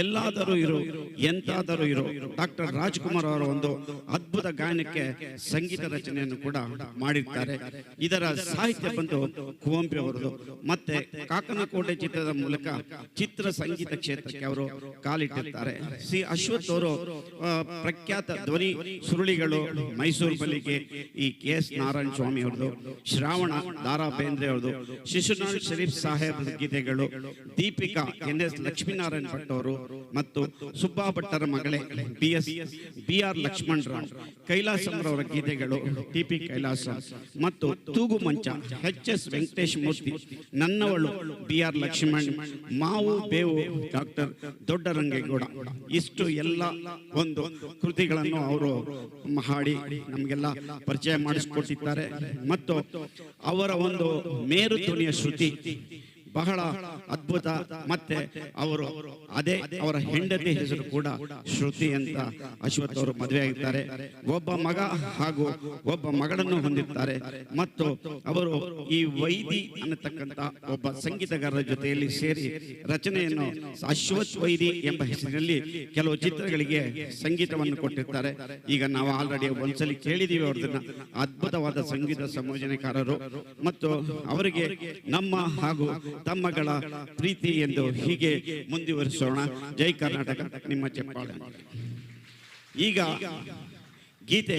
ಎಲ್ಲಾದರೂ ಇರು ಎಂತಾದರೂ ಇರು ಡಾಕ್ಟರ್ ರಾಜ್ಕುಮಾರ್ ಅವರ ಒಂದು ಅದ್ಭುತ ಗಾಯನಕ್ಕೆ ಸಂಗೀತ ರಚನೆಯನ್ನು ಕೂಡ ಮಾಡಿರ್ತಾರೆ. ಇದರ ಸಾಹಿತ್ಯ ಬಂದು ಕುವೆಂಪು ಅವರದು. ಮತ್ತೆ ಕಾಕನಕೋಟೆ ಚಿತ್ರದ ಮೂಲಕ ಚಿತ್ರ ಸಂಗೀತ ಕ್ಷೇತ್ರಕ್ಕೆ ಅವರು ಕಾಲಿಟ್ಟಿರ್ತಾರೆ. ಸಿ ಅಶ್ವಥ್ ಅವರು ಪ್ರಖ್ಯಾತ ಧ್ವನಿ ಸುರುಳಿಗಳು ಮೈಸೂರು ಬಲಿಗೆ ಈ KS ನಾರಾಯಣ ಸ್ವಾಮಿ ಅವ್ರದ್ದು, ಶ್ರಾವಣ ದಾರಾ ಬೇಂದ್ರೆ ಅವ್ರದ್ದು, ಶಿಶುನಾಳ್ ಶರೀಫ್ ಸಾಹೇಬ್ ಗೀತೆಗಳು, ದೀಪಿಕಾ NS ಲಕ್ಷ್ಮೀನಾರಾಯಣ ಭಟ್ ಅವರು ಮತ್ತು ಸುಬ್ಬಾ ಭಟ್ಟರ ಮಗಳೇ BR ಲಕ್ಷ್ಮಣ್ ರಾವ್, ಕೈಲಾಸಂರವರ ಗೀತೆಗಳು TP ಕೈಲಾಸ ಮತ್ತು ತೂಗು ಮಂಚ HS ವೆಂಕಟೇಶ್ ಮೂರ್ತಿ, ನನ್ನವಳು BR ಲಕ್ಷ್ಮಣ್, ಮಾವು ಬೇವು ಡಾಕ್ಟರ್ ದೊಡ್ಡರಂಗೇಗೌಡ. ಇಷ್ಟು ಎಲ್ಲ ಒಂದು ಕೃತಿಗಳನ್ನು ಅವರು ಹಾಡಿ ನಮಗೆಲ್ಲ ಪರಿಚಯ ಮಾಡಿಸಿಕೊಟ್ಟಿದ್ದಾರೆ. ಮತ್ತು ಅವರ ಒಂದು ಮೇರು ಧ್ವನಿಯ ಶ್ರುತಿ ಬಹಳ ಅದ್ಭುತ. ಮತ್ತೆ ಅವರು ಅದೇ ಅವರ ಹೆಂಡತಿ ಹೆಸರು ಕೂಡ ಶ್ರುತಿ ಅಂತ ಅಶ್ವಥ್ ಅವರು ಮದುವೆ ಆಗಿದ್ದಾರೆ. ಒಬ್ಬ ಮಗ ಹಾಗೂ ಒಬ್ಬ ಮಗಳನ್ನು ಹೊಂದಿದ್ದಾರೆ. ಮತ್ತು ಅವರು ಈ ವೈದಿ ಅನ್ನತಕ್ಕಂಥ ಒಬ್ಬ ಸಂಗೀತಗಾರರ ಜೊತೆಯಲ್ಲಿ ಸೇರಿ ರಚನೆಯನ್ನು ಅಶ್ವಥ್ ವೈದಿ ಎಂಬ ಹೆಸರಿನಲ್ಲಿ ಕೆಲವು ಚಿತ್ರಗಳಿಗೆ ಸಂಗೀತವನ್ನು ಕೊಟ್ಟಿರ್ತಾರೆ. ಈಗ ನಾವು ಆಲ್ರೆಡಿ ಒಂದ್ಸಲಿ ಕೇಳಿದೀವಿ ಅವ್ರದನ್ನ. ಅದ್ಭುತವಾದ ಸಂಗೀತ ಸಂಯೋಜನೆಕಾರರು. ಮತ್ತು ಅವರಿಗೆ ನಮ್ಮ ಹಾಗೂ ತಮ್ಮಗಳ ಪ್ರೀತಿ ಎಂದು ಹೀಗೆ ಮುಂದುವರಿಸೋಣ. ಜೈ ಕರ್ನಾಟಕ, ನಿಮ್ಮ ಚಪ್ಪಾಳೆ. ಈಗ ಗೀತೆ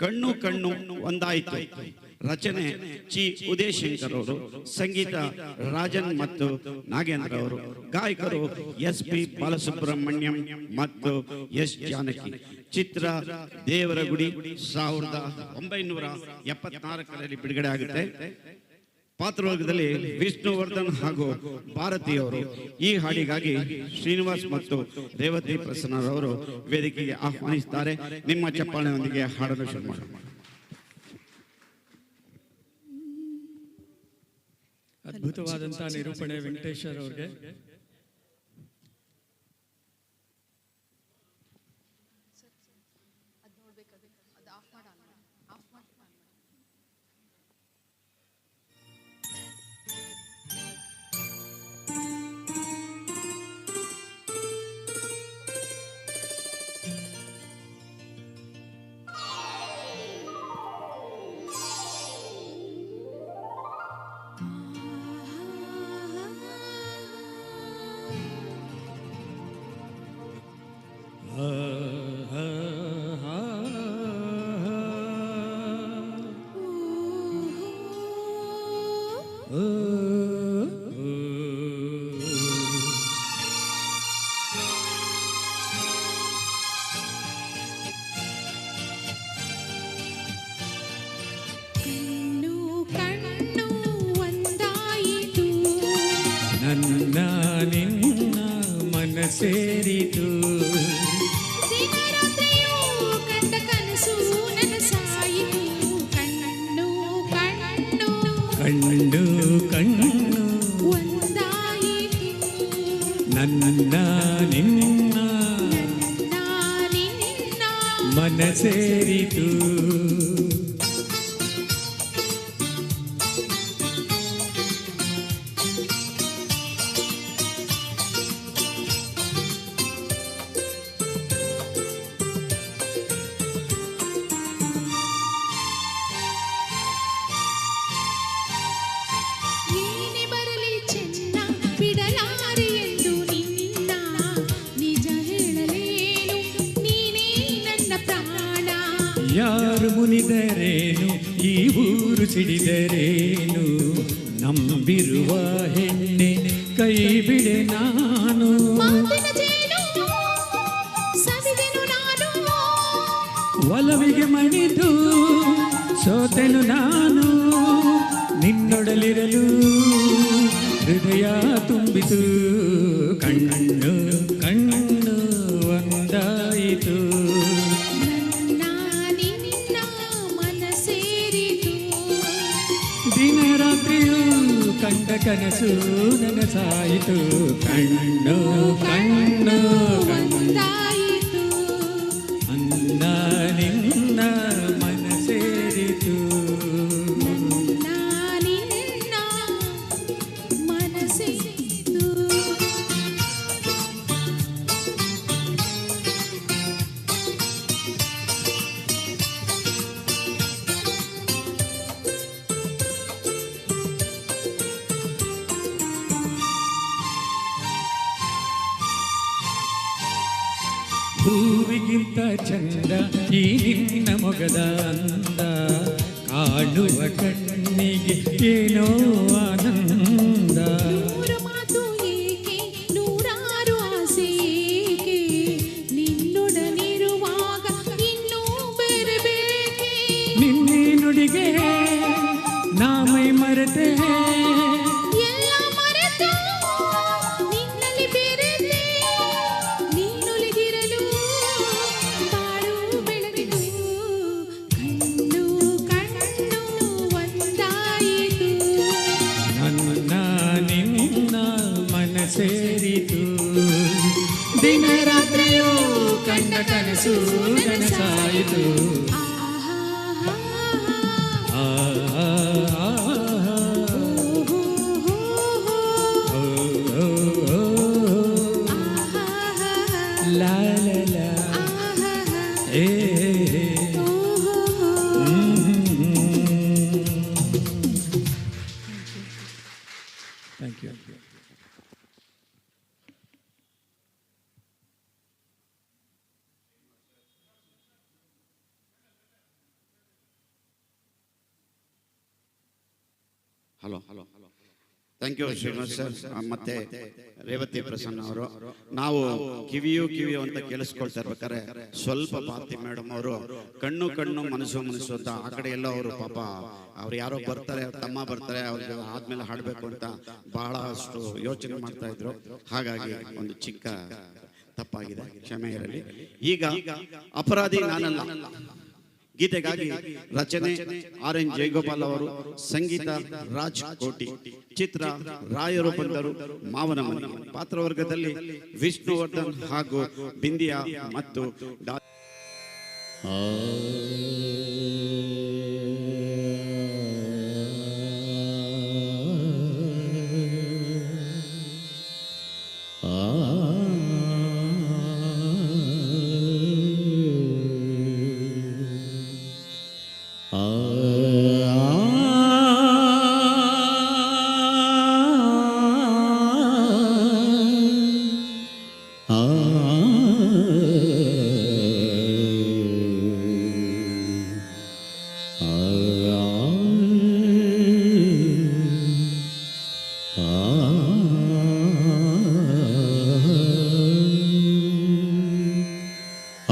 ಕಣ್ಣು ಕಣ್ಣು ಒಂದಾಯಿತು, ರಚನೆ ಚಿ ಉದಯಶಂಕರ್ ಅವರು, ಸಂಗೀತ ರಾಜನ್ ಮತ್ತು ನಾಗೇಂದ್ರ ಅವರು, ಗಾಯಕರು SP ಬಾಲಸುಬ್ರಹ್ಮಣ್ಯಂ ಮತ್ತು S ಜಾನಕಿ. ಚಿತ್ರ ದೇವರ ಗುಡಿ 1974ರಲ್ಲಿ ಬಿಡುಗಡೆ ಆಗುತ್ತೆ. ಪಾತ್ರವರ್ಗದಲ್ಲಿ ವಿಷ್ಣುವರ್ಧನ್ ಹಾಗೂ ಭಾರತೀಯವರು. ಈ ಹಾಡಿಗಾಗಿ ಶ್ರೀನಿವಾಸ್ ಮತ್ತು ರೇವತಿ ಪ್ರಸನ್ನರವರು ವೇದಿಕೆಗೆ ಆಹ್ವಾನಿಸುತ್ತಾರೆ. ನಿಮ್ಮ ಚಪ್ಪಾಳೆಯೊಂದಿಗೆ ಹಾಡಲು ಶುರು ಮಾಡೋಣ. ಅದ್ಭುತವಾದಂತಹ ನಿರೂಪಣೆ ವೆಂಕಟೇಶ್ವರ್ ಅವ್ರಿಗೆ. ನನ್ನ ನಿನ್ನ ಮನಸೇರಿತು, ದಿನರಾತ್ರಿಯೂ ಕಂಡ ಕನಸು ನನಸಾಯಿತು. ಕಣ್ಣು ಕಣ್ಣು ಕಣ್ಣು ಕಣ್ಣು ಒಂದಾಯಿತು, ನನ್ನ ನಿನ್ನ ನಿನ್ನ ಮನಸೇರಿತು. ಏನೇ ಬರಲಿ ಚೆನ್ನ ಬಿಡಲಾರೆ ಎಂದು ನಿನ್ನ ನಿಜ ಹೇಳಲೇನು, ನೀನೇ ನನ್ನ ಪ್ರಾಣ. ಯಾರು ಮುನಿದರೇನು ಈ ಊರು ಸಿಡಿದರೇನು, ನಂಬಿರುವ ಹೆಣ್ಣೆ ಕೈ ಬಿಡೆ ನಾನು. ಮಾತಿನ ಜೇನು ಸವಿದೆನು ನಾನು, ಒಲವಿಗೆ ಮಣಿದು ಸೋತೆನು ನಾನು. ನಿನ್ನೊಡಲಿರಲು ಹೃದಯ ತುಂಬಿತು, ಕಣ್ಣು ಕಣ್ಣು ಒಂದಾಯಿತು. ನನ್ನ ನಿನ್ನ ಮನಸೇರಿತು. ದಿನ ರಾತ್ರಿಯೂ ಕಂಡ ಕನಸು ನನಸಾಯಿತು, ಕಣ್ಣು ಕಣ್ಣು ಕಣ್ಣು ಒಂದಾಯಿತು, ಅಂದ ನಿನ್ನ ಮನಸೇರಿತು. ನನ್ನ ನಿನ್ನ ಮನಸೇರಿತು. ಹೂವಿಗಿಂತ ಚಂದ ಈ ನಿನ್ನ ಮೊಗದ ಅಂದ, ಕಾಣುವ ಕಣ್ಣಿಗೆ ಏನೋ ಆನಂದ. ನೂರು ಮಾತು ಏಕೆ ನೂರಾರು ಆಸೆ ಏಕೆ, ನಿನ್ನೊಡನಿರುವಾಗ ಇನ್ನೂ ಬೇರೆ ಬೇಕೆ. ನಿನ್ನೆ ನುಡಿಗೆ ನಾ ಮೈ ಮರೆತೆ, ಎಲ್ಲ ಮರೆತು ನಿನ್ನಲ್ಲಿ ಬೆರೆತೆ, ನೀನೊಲಿದಿರಲು ಬಾಳು ಬೆಳಗಿತು, ಕಣ್ಣು ಕಣ್ಣು ಒಂದಾಯಿತು. ನನ್ನ ನಿನ್ನ ಮನ ಸೇರಿತು, ದಿನ ರಾತ್ರಿಯೂ ಕಂಡ ಕನಸು ನನಸಾಯಿತು. ಲಾ ಲಾ ಲಾ ಏ thank you. Hello thank you Srinivas sir ಮತ್ತೆ ರೇವತಿ ಪ್ರಸನ್ನ ಅವರು. ನಾವು ಕಿವಿಯು ಅಂತ ಕೇಳಿಸ್ಕೊಳ್ತಾ ಇರ್ಬೇಕಾದ್ರೆ ಸ್ವಲ್ಪ ಭಾರತಿ ಮೇಡಮ್ ಅವರು ಕಣ್ಣು ಮನಸ್ಸು ಅಂತ ಆ ಕಡೆ ಎಲ್ಲ ಅವರು ಪಾಪ ಅವ್ರು ಯಾರೋ ಬರ್ತಾರೆ, ತಮ್ಮ ಬರ್ತಾರೆ, ಅವ್ರಿಗೆ ಆದ್ಮೇಲೆ ಹಾಡಬೇಕು ಅಂತ ಬಹಳಷ್ಟು ಯೋಚನೆ ಮಾಡ್ತಾ ಇದ್ರು. ಹಾಗಾಗಿ ಒಂದು ಚಿಕ್ಕ ತಪ್ಪಾಗಿದೆ, ಕ್ಷಮೆ ಇರಲಿ. ಈಗ ಅಪರಾಧಿ ನಾನಲ್ಲ ಗೀತೆಗಾಗಿ ರಚನೆ RN ಜಯಗೋಪಾಲ್ ಅವರು, ಸಂಗೀತ ರಾಜ್ ಕೋಟಿ, ಚಿತ್ರ ರಾಯರು ಬಂದರು ಮಾವನ ಮನೆ, ಪಾತ್ರವರ್ಗದಲ್ಲಿ ವಿಷ್ಣುವರ್ಧನ್ ಹಾಗೂ ಬಿಂದಿಯಾ ಮತ್ತು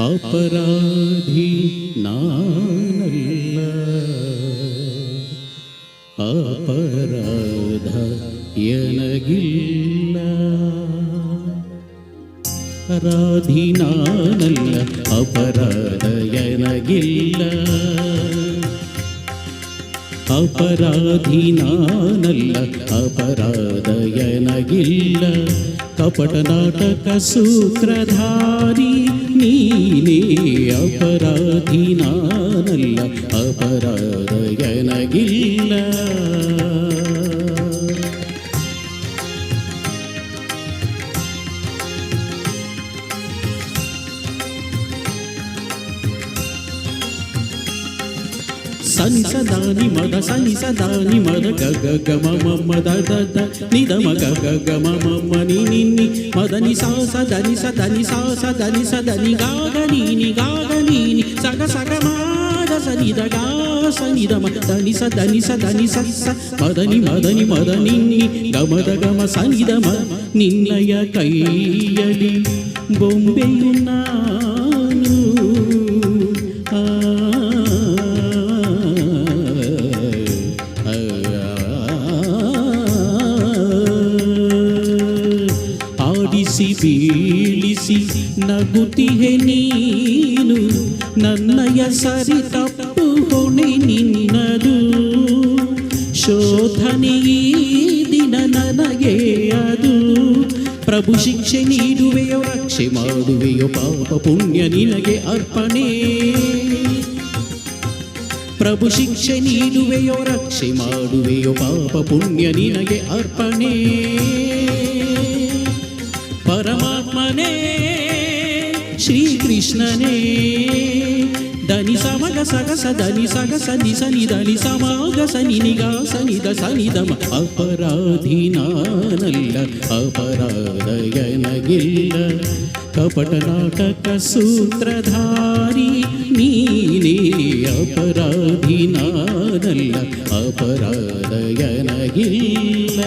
ಅಪರಾಧಿ ನಾನಲ್ಲ, ಅಪರಾಧ ಎನಗಿಲ್ಲ. ಅಪರಾಧಿ ನಾನಲ್ಲ, ಅಪರಾಧ ಎನಗಿಲ್ಲ. ಅಪರಾಧಿ ನಾನಲ್ಲ, ಅಪರಾಧ ಎನಗಿಲ್ಲ. ಕಪಟ ನಾಟಕ ಸೂತ್ರಧಾರಿ ನೀನೇ, ಅಪರಾಧಿ ನಾನಲ್ಲ, ಅಪರಾಧ ಎನಗಿಲ್ಲ. ಸನಿ ಸದಾನಿ ಮದ ಸನಿ ಸದಾನಿ ಮದ ಗ ಗ ಮ ಮ ಮ ದ ದ ದ ನಿ ದ ಮ ಗ ಗ ಗ ಮ ಮ ಮ ನಿ ನಿ ನಿ ಮದ ನಿ ಸಾ ಸ ದ ನಿ ಸ ದ ನಿ ಸಾ ಸ ದ ನಿ ಸ ದ ನಿ ಗಾ ಗ ನಿ ನಿ ಗಾ ಗ ನಿ ನಿ ಸ ಗ ಮ ದ ಸ ನಿ ದ ಗಾ ಸ ನಿ ದ ಮ ದ ನಿ ಸ ದ ನಿ ಸ ದ ನಿ ಸ ಸ ಮದ ನಿ ಮದ ನಿ ನಿ ಗ ಮ ದ ಗ ಮ ಸ ನಿ ದ ಮ. ನಿನ್ನಯ ಕೈಯಲಿ ಬೊಂಬೆಯು ನಾನು, ಆಡಿಸಿ ಬೀಳಿಸಿ ನಗುತ್ತಿಹೆ ನೀನು, ನನ್ನಯ ಸರಿ ತಪ್ಪು ಹೊಣೆ ನಿನ್ನದು. ಶೋಧನೆ ಈ ದಿನ ನನಗೆ ಅದು, ಪ್ರಭು ಶಿಕ್ಷೆ ನೀಡುವೆಯೋ ರಕ್ಷೆ ಮಾಡುವೆಯೋ ಪಾಪ ಪುಣ್ಯ ನಿನಗೆ ಅರ್ಪಣೆ. ಪ್ರಭು ಶಿಕ್ಷೆ ನೀಡುವೆಯೋ ರಕ್ಷೆ ಮಾಡುವೆಯೋ ಪಾಪ ಪುಣ್ಯ ನಿನಗೆ ಅರ್ಪಣೆ. ಪರಮಾತ್ಮನೇ ಶ್ರೀಕೃಷ್ಣನೇ, ದನಿ ಸಮಗ ಸಗ ಸ ದನಿ ಸಗ ಸನಿ ಸನಿ ದನಿ ಸಮಾಗ ಸನಿ ನಿಗಾ ಸನಿ ದ ಸನಿ ದಮ. ಅಪರಾಧಿ ನಾನಲ್ಲ, ಅಪರಾಧ ಎನಗಿಲ್ಲ. ಕಪಟ ನಾಟಕ ಸೂತ್ರಧಾರಿ ನೀನೇ ಅಪರಾಧಿ ನಾನಲ್ಲ ಅಪರಾಧ ಎನಗಿಲ್ಲ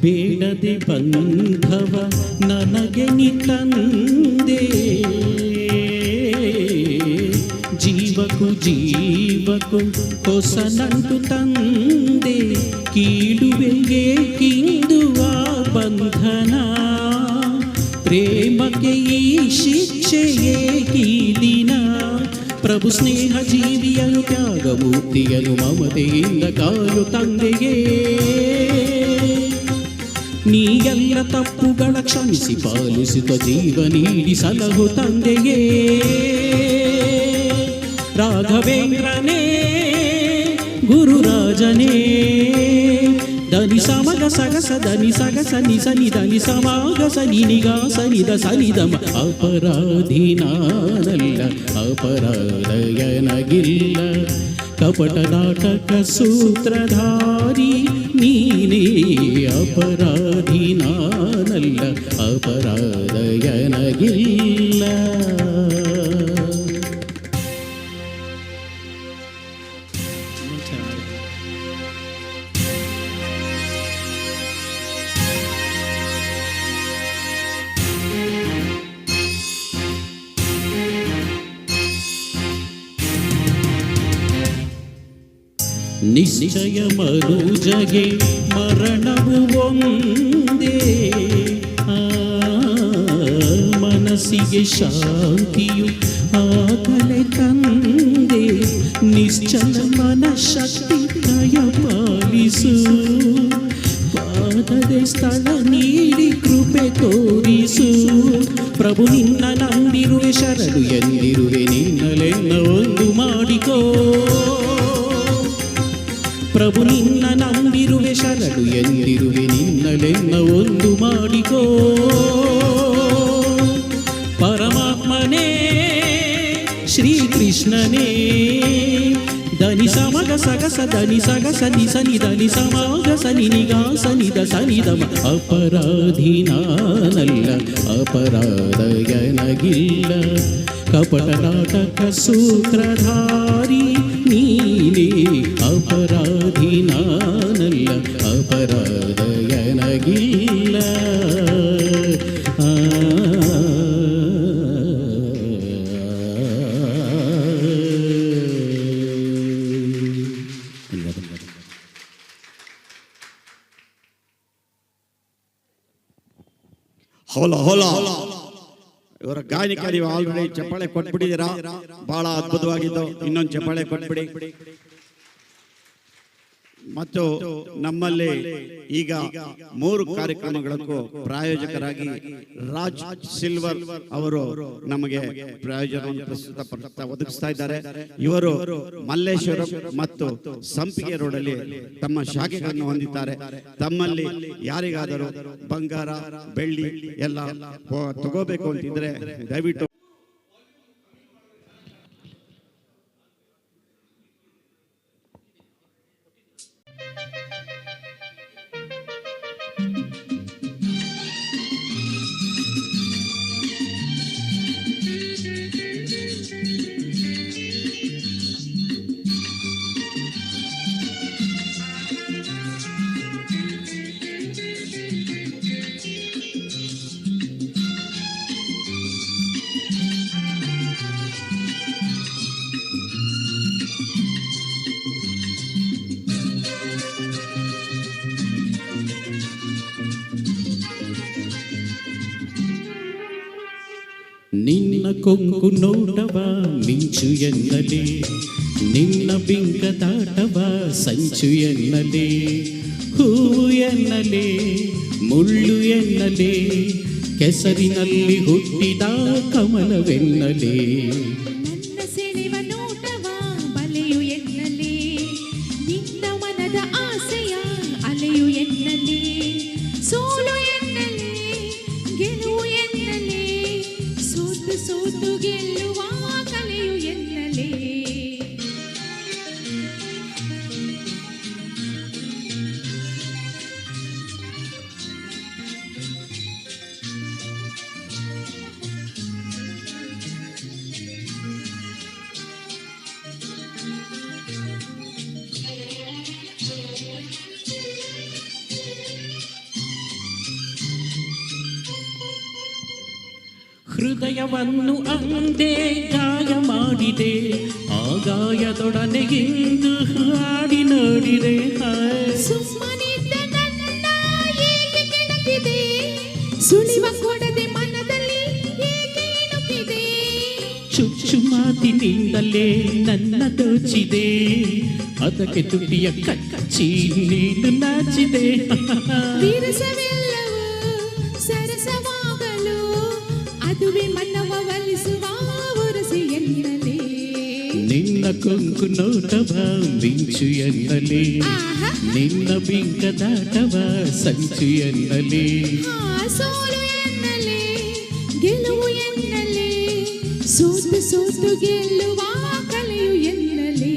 ಬೇಡದೆ ಬಂಧವ ನನಗೆ ನೀ ತಂದೆ ಜೀವಕ್ಕೂ ಜೀವಕ್ಕೂ ಹೊಸ ನಂಟು ತಂದೆ ಕೀಳುವೆಗೆ ಕಿಂದುವ ಬಂಧನ ಪ್ರೇಮಕ್ಕೆ ಈ ಶಿಕ್ಷೆಯೇ ಕೀಲಿನ ಪ್ರಭು ಸ್ನೇಹ ಜೀವಿಯನು ತ್ಯಾಗಮೂರ್ತಿಯನು ಮಮತೆಯಿಂದ ಕಾಲು ತಂದೆಗೆ ನೀ ಎಲ್ಲ ತಪ್ಪುಗಳ ಕ್ಷಮಿಸಿ ಪಾಲಿಸುತ್ತ ಜೀವ ನೀಡಿ ಸಲಹು ತಂದೆಯೇ ರಾಘವೇಂದ್ರನೇ ಗುರುರಾಜನೇ ಧನಿ ಸಮಗ ಸಗಸ ಧನಿ ಸಗಸ ನಿ ಸನಿ ಧನಿ ಸಮಾಗ ಸನಿ ನಿಗಾ ಸನಿದ ಸನಿದಮ ಅಪರಾಧಿ ನಾನಲ್ಲ ಅಪರಾಧ ಎನಗಿಲ್ಲ ಕಪಟ ನಾಟಕ ಸೂತ್ರಧಾರಿ ನೀನೇ ಅಪರಾಧಿ ನಾನಲ್ಲ ಅಪರಾಧ ಎನಗಿಲ್ಲ ನಿಶ್ಚಯ ಮನುಜಗೆ ಮರಣವು ಒಂದೇ ಮನಸ್ಸಿಗೆ ಶಾಂತಿಯು ಆಗಲೇ ತಂದೆ ನಿಶ್ಚಲ ಮನಶಕ್ತಿ ದಯ ಪಾಲಿಸು ಪಾದದೆ ಸ್ಥಳ ನೀಡಿ ಕೃಪೆ ತೋರಿಸು ಪ್ರಭು ನಿನ್ನ ನಂಬಿರುವೆ ಶರಣು ಎಂದಿರುವೆ ನಿನ್ನಲೆನ್ನ ಒಂದು ಮಾಡಿಕೋ ಪ್ರಭು ನಿನ್ನ ನಂಬಿರುವೆ ಶರಣು ಎಂದಿರುವೆ ನಿನ್ನಲೆನ್ನ ಒಂದು ಮಾಡಿಕೋ ಪರಮಾತ್ಮನೇ ಶ್ರೀಕೃಷ್ಣನೇ ಧನಿ ಸಮಗ ಸಗಸ ಧನಿ ಸಗಸ ನಿ ಸನಿ ಧನಿ ಸಮಾಗ ಸನಿ ನಿಗಾ ಸನಿದ ಸನಿದಮ ಅಪರಾಧಿ ನಾನಲ್ಲ ಅಪರಾಧ ಎನಗಿಲ್ಲ ಕಪಟ ನಾಟಕ ಸೂತ್ರಧಾರಿ ನೀನೇ ಅಪರಾಧಿ ನಾನಲ್ಲ ಅಪರಾಧ ಎನಗಿಲ್ಲ ಹೊಲ ಇವರ ಗಾಯನಿಕ ನೀವು ಆಲ್ರೆಡಿ ಚಪ್ಪಾಳೆ ಕೊಟ್ಬಿಟ್ಟಿದ್ದೀರಾ, ಬಹಳ ಅದ್ಭುತವಾಗಿದ್ದು. ಇನ್ನೊಂದು ಚಪ್ಪಾಳೆ ಕೊಟ್ಬಿಡಿ. ಮತ್ತು ನಮ್ಮಲ್ಲಿ ಈಗ 3 ಕಾರ್ಯಕ್ರಮಗಳಕ್ಕೂ ಪ್ರಾಯೋಜಕರಾಗಿ ರಾಜ್ ಸಿಲ್ವರ್ ಅವರು ನಮಗೆ ಪ್ರಾಯೋಜನವನ್ನು ಪ್ರಸ್ತುತ ಒದಗಿಸ್ತಾ ಇದ್ದಾರೆ. ಇವರು ಮಲ್ಲೇಶ್ವರಂ ಮತ್ತು ಸಂಪಿಗೆ ರೋಡಲ್ಲಿ ತಮ್ಮ ಶಾಖೆಗಳನ್ನು ಹೊಂದಿದ್ದಾರೆ. ತಮ್ಮಲ್ಲಿ ಯಾರಿಗಾದರೂ ಬಂಗಾರ ಬೆಳ್ಳಿ ಎಲ್ಲ ತಗೋಬೇಕು ಅಂತಿದ್ರೆ ದಯವಿಟ್ಟು ನಿನ್ನ ಕೊಂಕು ನೋಟವ ಮಿಂಚು ಎನ್ನಲೇ, ನಿನ್ನ ಬಿಂಕದಾಟವ ಸಂಚು ಎನ್ನಲೇ, ಹೂವು ಎನ್ನಲೇ ಮುಳ್ಳು ಎನ್ನಲೇ, ಕೆಸರಿನಲ್ಲಿ ಹುಟ್ಟಿದ ಕಮಲವೆನ್ನಲೇ ನನ್ನ ಸೆಳೆವ ನೋಟವ ಬಲೆಯು ಎನ್ನಲೇ ನಿನ್ನ ಮನದ ಆಸೆಯ ಅಲೆಯು ಎನ್ನಲೇ ಸೋಲು ಎನ್ನಲೇ ಗೆಲುವು ಎನ್ನಲೇ ಸೋತು ಸೋತು ಗೆಲ್ಲುವ ಕಲೆಯು ಎನ್ನಲೇ ಹೃದಯವನ್ನು ಅಂದೇ ಗಾಯ ಮಾಡಿದೆ ಆ ಗಾಯದೊಡನೆ ಇಂದು ಹಾಡಿ ನೋಡಿದೆ ಸುಮ್ಮನಿದ್ದ ನನ್ನ ಏಕೆ ಕೆಣಕಿದೆ ಸುಳಿವ ಕೊಡದೆ ಮನದಲ್ಲಿ ಏಕೆ ಇಣುಕಿದೆ ಚುಚ್ಚು ಮಾತಿನಿಂದಲೇ ನನ್ನ ದೋಚಿದೆ ಅದಕ್ಕೆ ತುಟಿಯ ಕಚ್ಚಿ ನೀನು ನಾಚಿದೆ ವಿರಸವೆಲ್ಲವೂ ಸರಸವಾಗಲು ಅದುವೆ ಮನವ ಒಲಿಸುವ ಉರಸೆ ಎನ್ನಲೇ ನಿನ್ನ ಕೊಂಕು ನೋಟವ ಮಿಂಚು ಎನ್ನಲೇ ನಿನ್ನ ಬಿಂಕದಾಟವ ಸಂಚು ಎನ್ನಲೇ ಸೋಲು ಎನ್ನಲೇ ಗೆಲುವು ಎನ್ನಲೇ ಸೋತು ಸೋತು ಗೆಲ್ಲುವ ಕಲೆಯು ಎನ್ನಲೇ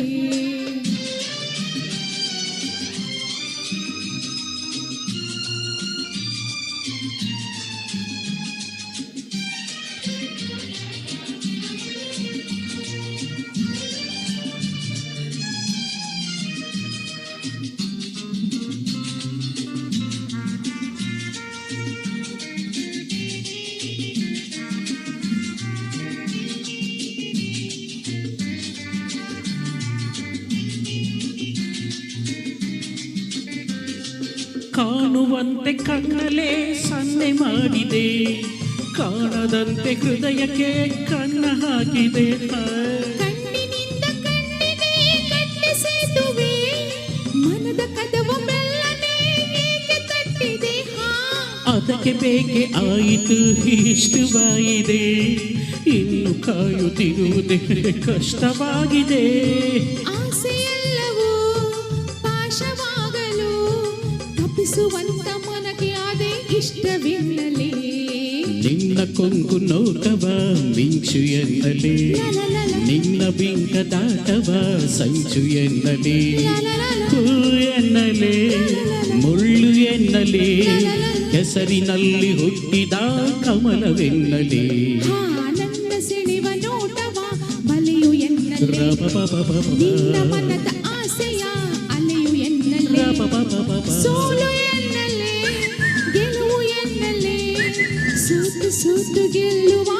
ಕಾಣುವಂತೆ ಕಣ್ಣಲೇ ಸನ್ನೆ ಮಾಡಿದೆ ಕಾಣದಂತೆ ಹೃದಯಕ್ಕೆ ಕಣ್ಣ ಹಾಕಿದೆ ಕಣ್ಣಿನಿಂದ ಕಣ್ಣಿಗೆ ಕಟ್ಟಿಸಿದುವೆ ಮನದ ಕದವು ಮೆಲ್ಲನೆ ಏಕೆ ತಟ್ಟಿದೆ ಅದಕ್ಕೆ ಬೇಕೆ ಆಯಿತು ಇಷ್ಟವಾಗಿದೆ ಇನ್ನು ಕಾಯುತ್ತಿರುವುದೇ ಕಷ್ಟವಾಗಿದೆ ಆಸೆಯೆಲ್ಲವೂ ಪಾಶವಾಗಲು ತಪ್ಪಿಸುವಂತ ಮನಕ್ಕೆ ಅದೇ ಇಷ್ಟವೆನ್ನಲೇ ನಿನ್ನ ಕೊಂಗು ನೋಟವ ಮಿಂಚು ಎನ್ನಲೇ ನಿನ್ನ ಬಿಂಕದಾಟವ ಸಂಚು ಎನ್ನಲೇ ಹೂ ಎನ್ನಲೇ ಮುಳ್ಳು ಎನ್ನಲೇ ಕೆಸರಿನಲ್ಲಿ ಹುಟ್ಟಿದ ಕಮಲವೆನ್ನಲೇ ನನ್ನ ಸೆಳೆವ ನೋಟವ ಬಲೆಯು ಎನ್ನಲೇ ನಿನ್ನ ಮನದ ಆಸೆಯ ಅಲೆಯು ಎನ್ನಲೇ ಸೋಲು ಎನ್ನಲೇ ಗೆಲುವು ಎನ್ನಲೇ ಸೋತು ಸೋತು ಗೆಲ್ಲುವ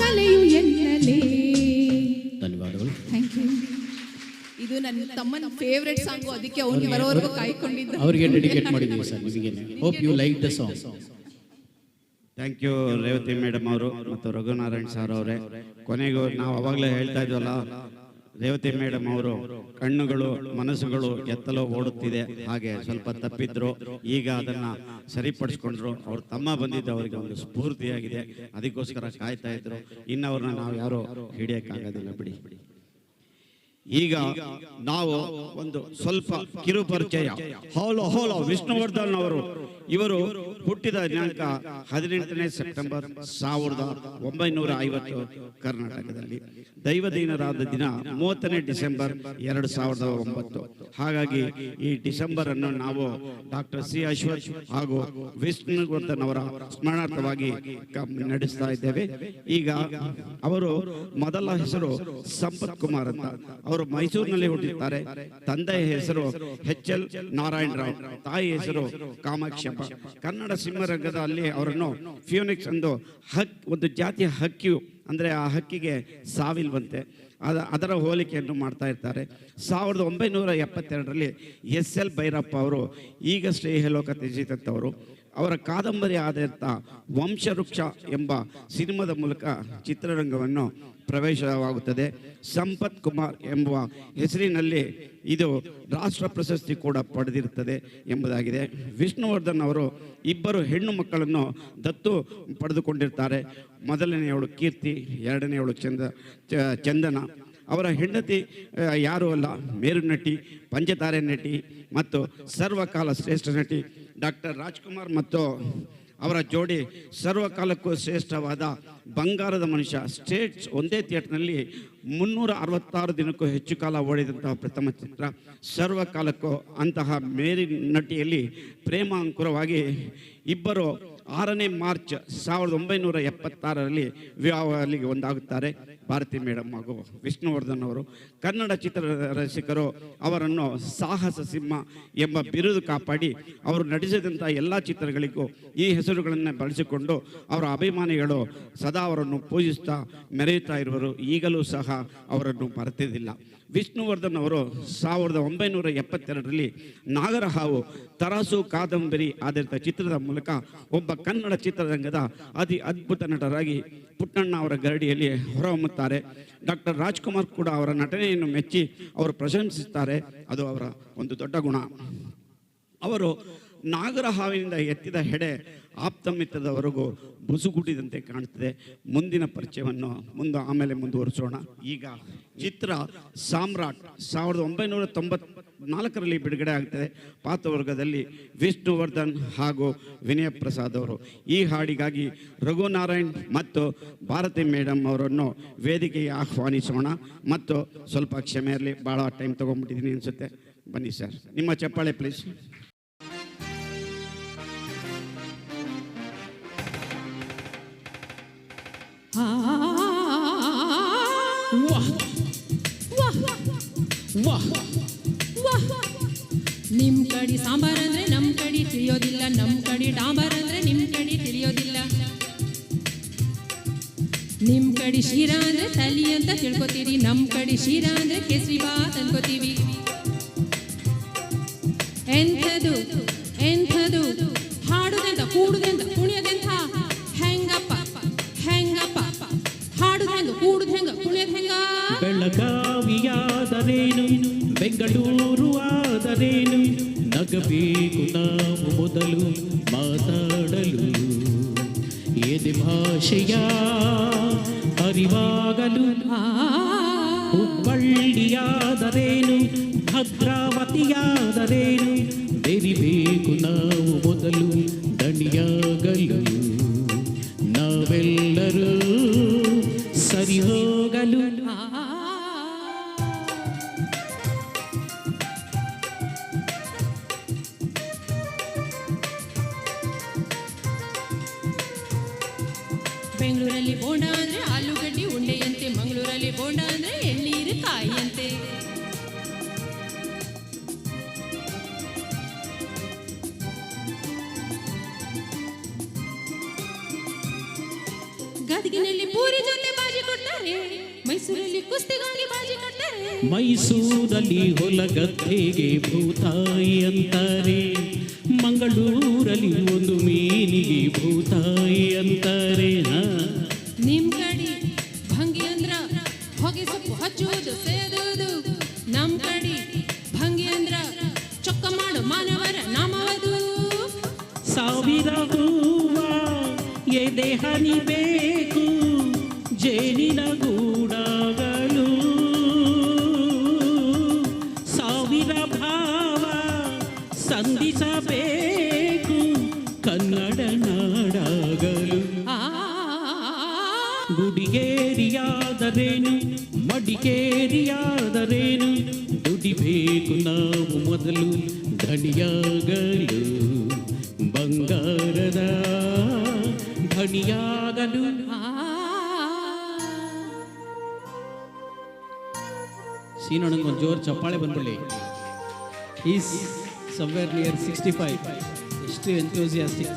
ಕಲೆಯು ಎನ್ನಲೇ ಧನ್ಯವಾದಗಳು. Thank you. ಇದು ನನ್ನ ತಮ್ಮನ ಫೇವ್ರೆಟ್ ಸಾಂಗು, ಅದಕ್ಕೆ ಅವನಿಗೆ ಬರೋವರೆಗೂ ಕಾಯ್ಕೊಂಡಿದ್ದ. ಅವರಿಗೆ ಡೆಡಿಕೇಟ್ ಮಾಡಿದ್ದೀವಿ ಸರ್ ನಿಮಗೆ. Hope you like the song. Thank you Revathi madam ಅವರು ಮತ್ತು ರಘುನಾರಾಯಣ್ ಸರ್ ಅವರೇ. ಕೊನೆಗೂ ನಾವು ಅವಾಗಲೇ ಹೇಳ್ತಾ ಇದ್ವಲ್ಲ, ರೇವತಿ ಮೇಡಮ್ ಅವರು ಕಣ್ಣುಗಳು ಮನಸ್ಸುಗಳು ಎತ್ತಲೋ ಓಡುತ್ತಿದೆ, ಹಾಗೆ ಸ್ವಲ್ಪ ತಪ್ಪಿದ್ರು, ಈಗ ಅದನ್ನ ಸರಿಪಡಿಸ್ಕೊಂಡ್ರು. ಅವ್ರ ತಮ್ಮ ಬಂದಿದ್ದು ಅವರಿಗೆ ಒಂದು ಸ್ಫೂರ್ತಿಯಾಗಿದೆ, ಅದಕ್ಕೋಸ್ಕರ ಕಾಯ್ತಾ ಇದ್ರು. ಇನ್ನು ಅವ್ರನ್ನ ನಾವು ಯಾರು ಹಿಡಿಯಕ್ಕಾಗೋದಿಲ್ಲ ಬಿಡಿ. ಈಗ ನಾವು ಒಂದು ಸ್ವಲ್ಪ ಕಿರು ಪರಿಚಯ. ಹೋಲೋ ವಿಷ್ಣುವರ್ಧನ್ ಅವರು, ಇವರು ಹುಟ್ಟಿದ ದಿನಾಂಕ 18ನೇ ಸೆಪ್ಟೆಂಬರ್ 1950 ಕರ್ನಾಟಕದಲ್ಲಿ. ದೈವದೀನರಾದ ದಿನ 30ನೇ ಡಿಸೆಂಬರ್ 2009. ಹಾಗಾಗಿ ಈ ಡಿಸೆಂಬರ್ ಅನ್ನು ನಾವು ಡಾಕ್ಟರ್ ಸಿ ಅಶ್ವಥ್ ಹಾಗೂ ವಿಷ್ಣುವರ್ಧನ್ ಅವರ ಸ್ಮರಣಾರ್ಥವಾಗಿ ನಡೆಸ್ತಾ ಇದ್ದೇವೆ. ಈಗ ಅವರು ಮೊದಲ ಹೆಸರು ಸಂಪತ್ ಕುಮಾರ್ ಅಂತ. ಅವರು ಮೈಸೂರಿನಲ್ಲಿ ಹುಟ್ಟಿದ್ದಾರೆ. ತಂದೆಯ ಹೆಸರು HL ನಾರಾಯಣ ರಾವ್, ತಾಯಿ ಹೆಸರು ಕಾಮಾಕ್ಷಪ್ಪ. ಕನ್ನಡ ಸಿಂಹರಂಗದಲ್ಲಿ ಅವರನ್ನು ಫಿಯೋನಿಕ್ಸ್ ಎಂದು ಒಂದು ಜಾತಿಯ ಹಕ್ಕಿ ಅಂದರೆ ಆ ಹಕ್ಕಿಗೆ ಸಾವಿಲ್ವಂತೆ. ಅದರ ಹೋಲಿಕೆಯನ್ನು ಮಾಡ್ತಾ ಇರ್ತಾರೆ. 1972ರಲ್ಲಿ SL ಭೈರಪ್ಪ ಅವರು ಈಗಷ್ಟೇ ಇಹಲೋಕ ತ್ಯಜಿಸಿದಂಥವರು. ಅವರ ಕಾದಂಬರಿ ಆಧಾರಿತ ವಂಶವೃಕ್ಷ ಎಂಬ ಸಿನಿಮಾದ ಮೂಲಕ ಚಿತ್ರರಂಗವನ್ನು ಪ್ರವೇಶವಾಗುತ್ತದೆ. ಸಂಪತ್ ಕುಮಾರ್ ಎಂಬ ಹೆಸರಿನಲ್ಲಿ ಇದು ರಾಷ್ಟ್ರ ಪ್ರಶಸ್ತಿ ಕೂಡ ಪಡೆದಿರುತ್ತದೆ ಎಂಬುದಾಗಿದೆ. ವಿಷ್ಣುವರ್ಧನ್ ಅವರು ಇಬ್ಬರು ಹೆಣ್ಣು ಮಕ್ಕಳನ್ನು ದತ್ತು ಪಡೆದುಕೊಂಡಿರ್ತಾರೆ. ಮೊದಲನೆಯವಳು ಕೀರ್ತಿ, ಎರಡನೆಯವಳು ಚಂದನ. ಅವರ ಹೆಂಡತಿ ಯಾರೂ ಅಲ್ಲ, ಮೇರು ನಟಿ, ಪಂಚತಾರೆ ನಟಿ ಮತ್ತು ಸರ್ವಕಾಲ ಶ್ರೇಷ್ಠ ನಟಿ ಡಾಕ್ಟರ್ ರಾಜ್ಕುಮಾರ್ ಮತ್ತು ಅವರ ಜೋಡಿ ಸರ್ವಕಾಲಕ್ಕೂ ಶ್ರೇಷ್ಠವಾದ ಬಂಗಾರದ ಮನುಷ್ಯ ಸ್ಟೇಟ್ಸ್ ಒಂದೇ ಥಿಯೇಟರ್ನಲ್ಲಿ 366 ದಿನಕ್ಕೂ ಹೆಚ್ಚು ಕಾಲ ಓಡಿದಂತಹ ಪ್ರಥಮ ಚಿತ್ರ. ಸರ್ವಕಾಲಕ್ಕೂ ಅಂತಹ ಮೇರಿ ನಟಿಯಲ್ಲಿ ಪ್ರೇಮ ಅಂಕುರವಾಗಿ ಇಬ್ಬರು 6ನೇ ಮಾರ್ಚ್ 1976ರಲ್ಲಿ ವಿವಾಹದಲ್ಲಿ ಒಂದಾಗುತ್ತಾರೆ. ಭಾರತಿ ಮೇಡಮ್ ಹಾಗೂ ವಿಷ್ಣುವರ್ಧನ್ ಅವರು. ಕನ್ನಡ ಚಿತ್ರ ರಸಿಕರು ಅವರನ್ನು ಸಾಹಸ ಸಿಂಹ ಎಂಬ ಬಿರುದು ಕಾಪಾಡಿ ಅವರು ನಟಿಸಿದಂಥ ಎಲ್ಲ ಚಿತ್ರಗಳಿಗೂ ಈ ಹೆಸರುಗಳನ್ನು ಬಳಸಿಕೊಂಡು ಅವರ ಅಭಿಮಾನಿಗಳು ಸದಾ ಅವರನ್ನು ಪೂಜಿಸ್ತಾ ಮೆರೆಯುತ್ತಾ ಇರುವರು. ಈಗಲೂ ಸಹ ಅವರನ್ನು ಮರೆತಿದ್ದಿಲ್ಲ. ವಿಷ್ಣುವರ್ಧನ್ ಅವರು 1972ರಲ್ಲಿ ನಾಗರಹಾವು ತರಾಸು ಕಾದಂಬರಿ ಆಧಾರಿತ ಚಿತ್ರದ ಮೂಲಕ ಒಬ್ಬ ಕನ್ನಡ ಚಿತ್ರರಂಗದ ಅದ್ಭುತ ನಟರಾಗಿ ಪುಟ್ಟಣ್ಣ ಅವರ ಗರಡಿಯಲ್ಲಿ ಹೊರಹೊಮ್ಮುತ್ತಾರೆ. ಡಾಕ್ಟರ್ ರಾಜ್ಕುಮಾರ್ ಕೂಡ ಅವರ ನಟನೆಯನ್ನು ಮೆಚ್ಚಿ ಅವರು ಪ್ರಶಂಸಿಸುತ್ತಾರೆ. ಅದು ಅವರ ಒಂದು ದೊಡ್ಡ ಗುಣ. ಅವರು ನಾಗರಹಾವಿನಿಂದ ಎತ್ತಿದ ಹೆಡೆ ಆಪ್ತಮಿತ್ರದವರೆಗೂ ಬುಸುಗುಟ್ಟಿದಂತೆ ಕಾಣುತ್ತದೆ. ಮುಂದಿನ ಪರಿಚಯವನ್ನು ಆಮೇಲೆ ಮುಂದುವರಿಸೋಣ. ಈಗ ಚಿತ್ರ ಸಾಮ್ರಾಟ್ 1994ರಲ್ಲಿ ಬಿಡುಗಡೆ ಆಗ್ತದೆ. ಪಾತ್ರವರ್ಗದಲ್ಲಿ ವಿಷ್ಣುವರ್ಧನ್ ಹಾಗೂ ವಿನಯ ಪ್ರಸಾದ್ ಅವರು. ಈ ಹಾಡಿಗಾಗಿ ರಘುನಾರಾಯಣ್ ಮತ್ತು ಭಾರತಿ ಮೇಡಮ್ ಅವರನ್ನು ವೇದಿಕೆಗೆ ಆಹ್ವಾನಿಸೋಣ. ಮತ್ತು ಸ್ವಲ್ಪ ಕ್ಷಮೆ ಇರಲಿ, ಭಾಳ ಟೈಮ್ ತೊಗೊಂಡ್ಬಿಟ್ಟಿದ್ದೀನಿ ಅನಿಸುತ್ತೆ. ಬನ್ನಿ ಸರ್, ನಿಮ್ಮ ಚಪ್ಪಾಳೆ ಪ್ಲೀಸ್. ನಿಮ್ ಕಡೆ ಸಾಂಬಾರ್ ಅಂದ್ರೆ ನಮ್ ಕಡೆ ತಿಳಿಯೋದಿಲ್ಲ, ನಮ್ ಕಡೆ ಡಾಂಬಾರ್ ಅಂದ್ರೆ ನಿಮ್ ಕಡೆ ತಿಳಿಯೋದಿಲ್ಲ. ನಿಮ್ ಕಡೆ ಶೀರಾ ಅಂದ್ರೆ ತಲಿ ಅಂತ ತಿಳ್ಕೊತೀರಿ, ನಮ್ ಕಡೆ ಶೀರಾ ಅಂದ್ರೆ ಕೇಸರಿ ಬಾತ್ ಅನ್ಕೋತೀವಿ. ಎಂಥದು ಎಂಥದು ಹಾಡುದೆಂತ ಕೂಡುದೆಂತ ಕುಣಿಯೋದೆಂತ ಹೆಂಗಪ್ಪ ಹೆಂಗಪ್ಪ ಹಾಡುದೆಂಗ ಕೂಡುದ ಹೆಂಗ ಕುಣಿಯೋದ ಹೆಂಗ. ಬೆಳಗಾವಿಯಾದರೇನು ಬೆಂಗಳೂರು ಆದರೇನು ನಗಬೇಕು ನಾವು ಮೊದಲು ಮಾತಾಡಲು. ಎದೆ ಭಾಷೆಯ ಅರಿವಾಗಲು. ಹುಬ್ಬಳ್ಳಿಯಾದರೇನು ಭದ್ರಾವತಿಯಾದರೇನು ಬೆರಿಬೇಕು ನಾವು ಮೊದಲು ದಣಿಯಾಗಲು. ನಾವೆಲ್ಲರೂ ಸರಿ ಹೋಗಲು. ಬೆಂಗಳೂರಲ್ಲಿ ಬೋಂಡ ಅಂದ್ರೆ ಆಲೂಗಡ್ಡಿ ಉಂಡೆಯಂತೆ, ಮಂಗಳೂರಲ್ಲಿ ಬೋಂಡ ಅಂದ್ರೆ ಎಳ್ಳೀರು ಕಾಯಿಯಂತೆ. ಗದಗಿನಲ್ಲಿ ಪೂರಿ ಜೊತೆ ಬಾಜಿ ಕೊಡ್ತಾರೆ, ಮೈಸೂರಲ್ಲಿ ಕುಸ್ತಿಗಾಗಿ ಬಾಜಿ ಕೊಡ್ತಾರೆ. ಮೈಸೂರಲ್ಲಿ ಹೊಲಗದ್ದೆಗೆ ಭೂತಾಯಿ ಅಂತಾರೆ, ಮಂಗಳೂರಲ್ಲಿ ಒಂದು ಮೀನಿಗೆ ಭೂತಾಯಿ ಅಂತಾರೆ. ನಿಮ್ ಕಡೆ ಭಂಗಿ ಅಂದ್ರ ಹೊಗೆ ಸೊಪ್ಪು ಹಚ್ಚುವುದು ಸೇದುವುದು, ನಮ್ ಕಡೆ ಭಂಗಿ ಅಂದ್ರ ಚೊಕ್ಕ ಮಾಡು ಮಾನವರ ನಾಮವದು. ಸಾವಿರ ಹೂವ ಎದೆ ಹನಿಬೇಕು ಜೇನಿನ ಗೂಡಾಗಲು. ಸಾವಿರ ಭಾವ ಸಂಧಿಸಬೇಕು ಕನ್ನಡ ನಾಡಾಗಲು. ಗುಡಿಗೇರಿಯಾದರೇನು ಮಡಿಕೇರಿಯಾದರೇನು ದುಡಿಬೇಕು ನಾವು ಮೊದಲು ಧಣಿಯಾಗಲು. ಬಂಗಾರದ ಧಣಿಯಾಗಲು. ಸೀನಣ್ಣಂಗೊಂದು ಜೋರು ಚಪ್ಪಾಳೆ ಬಂದ್ಬಿಡ್ಲಿ. Is somewhere near 65. ಎಷ್ಟು ಎಂಥೂಸಿಯಾಸ್ಟಿಕ್.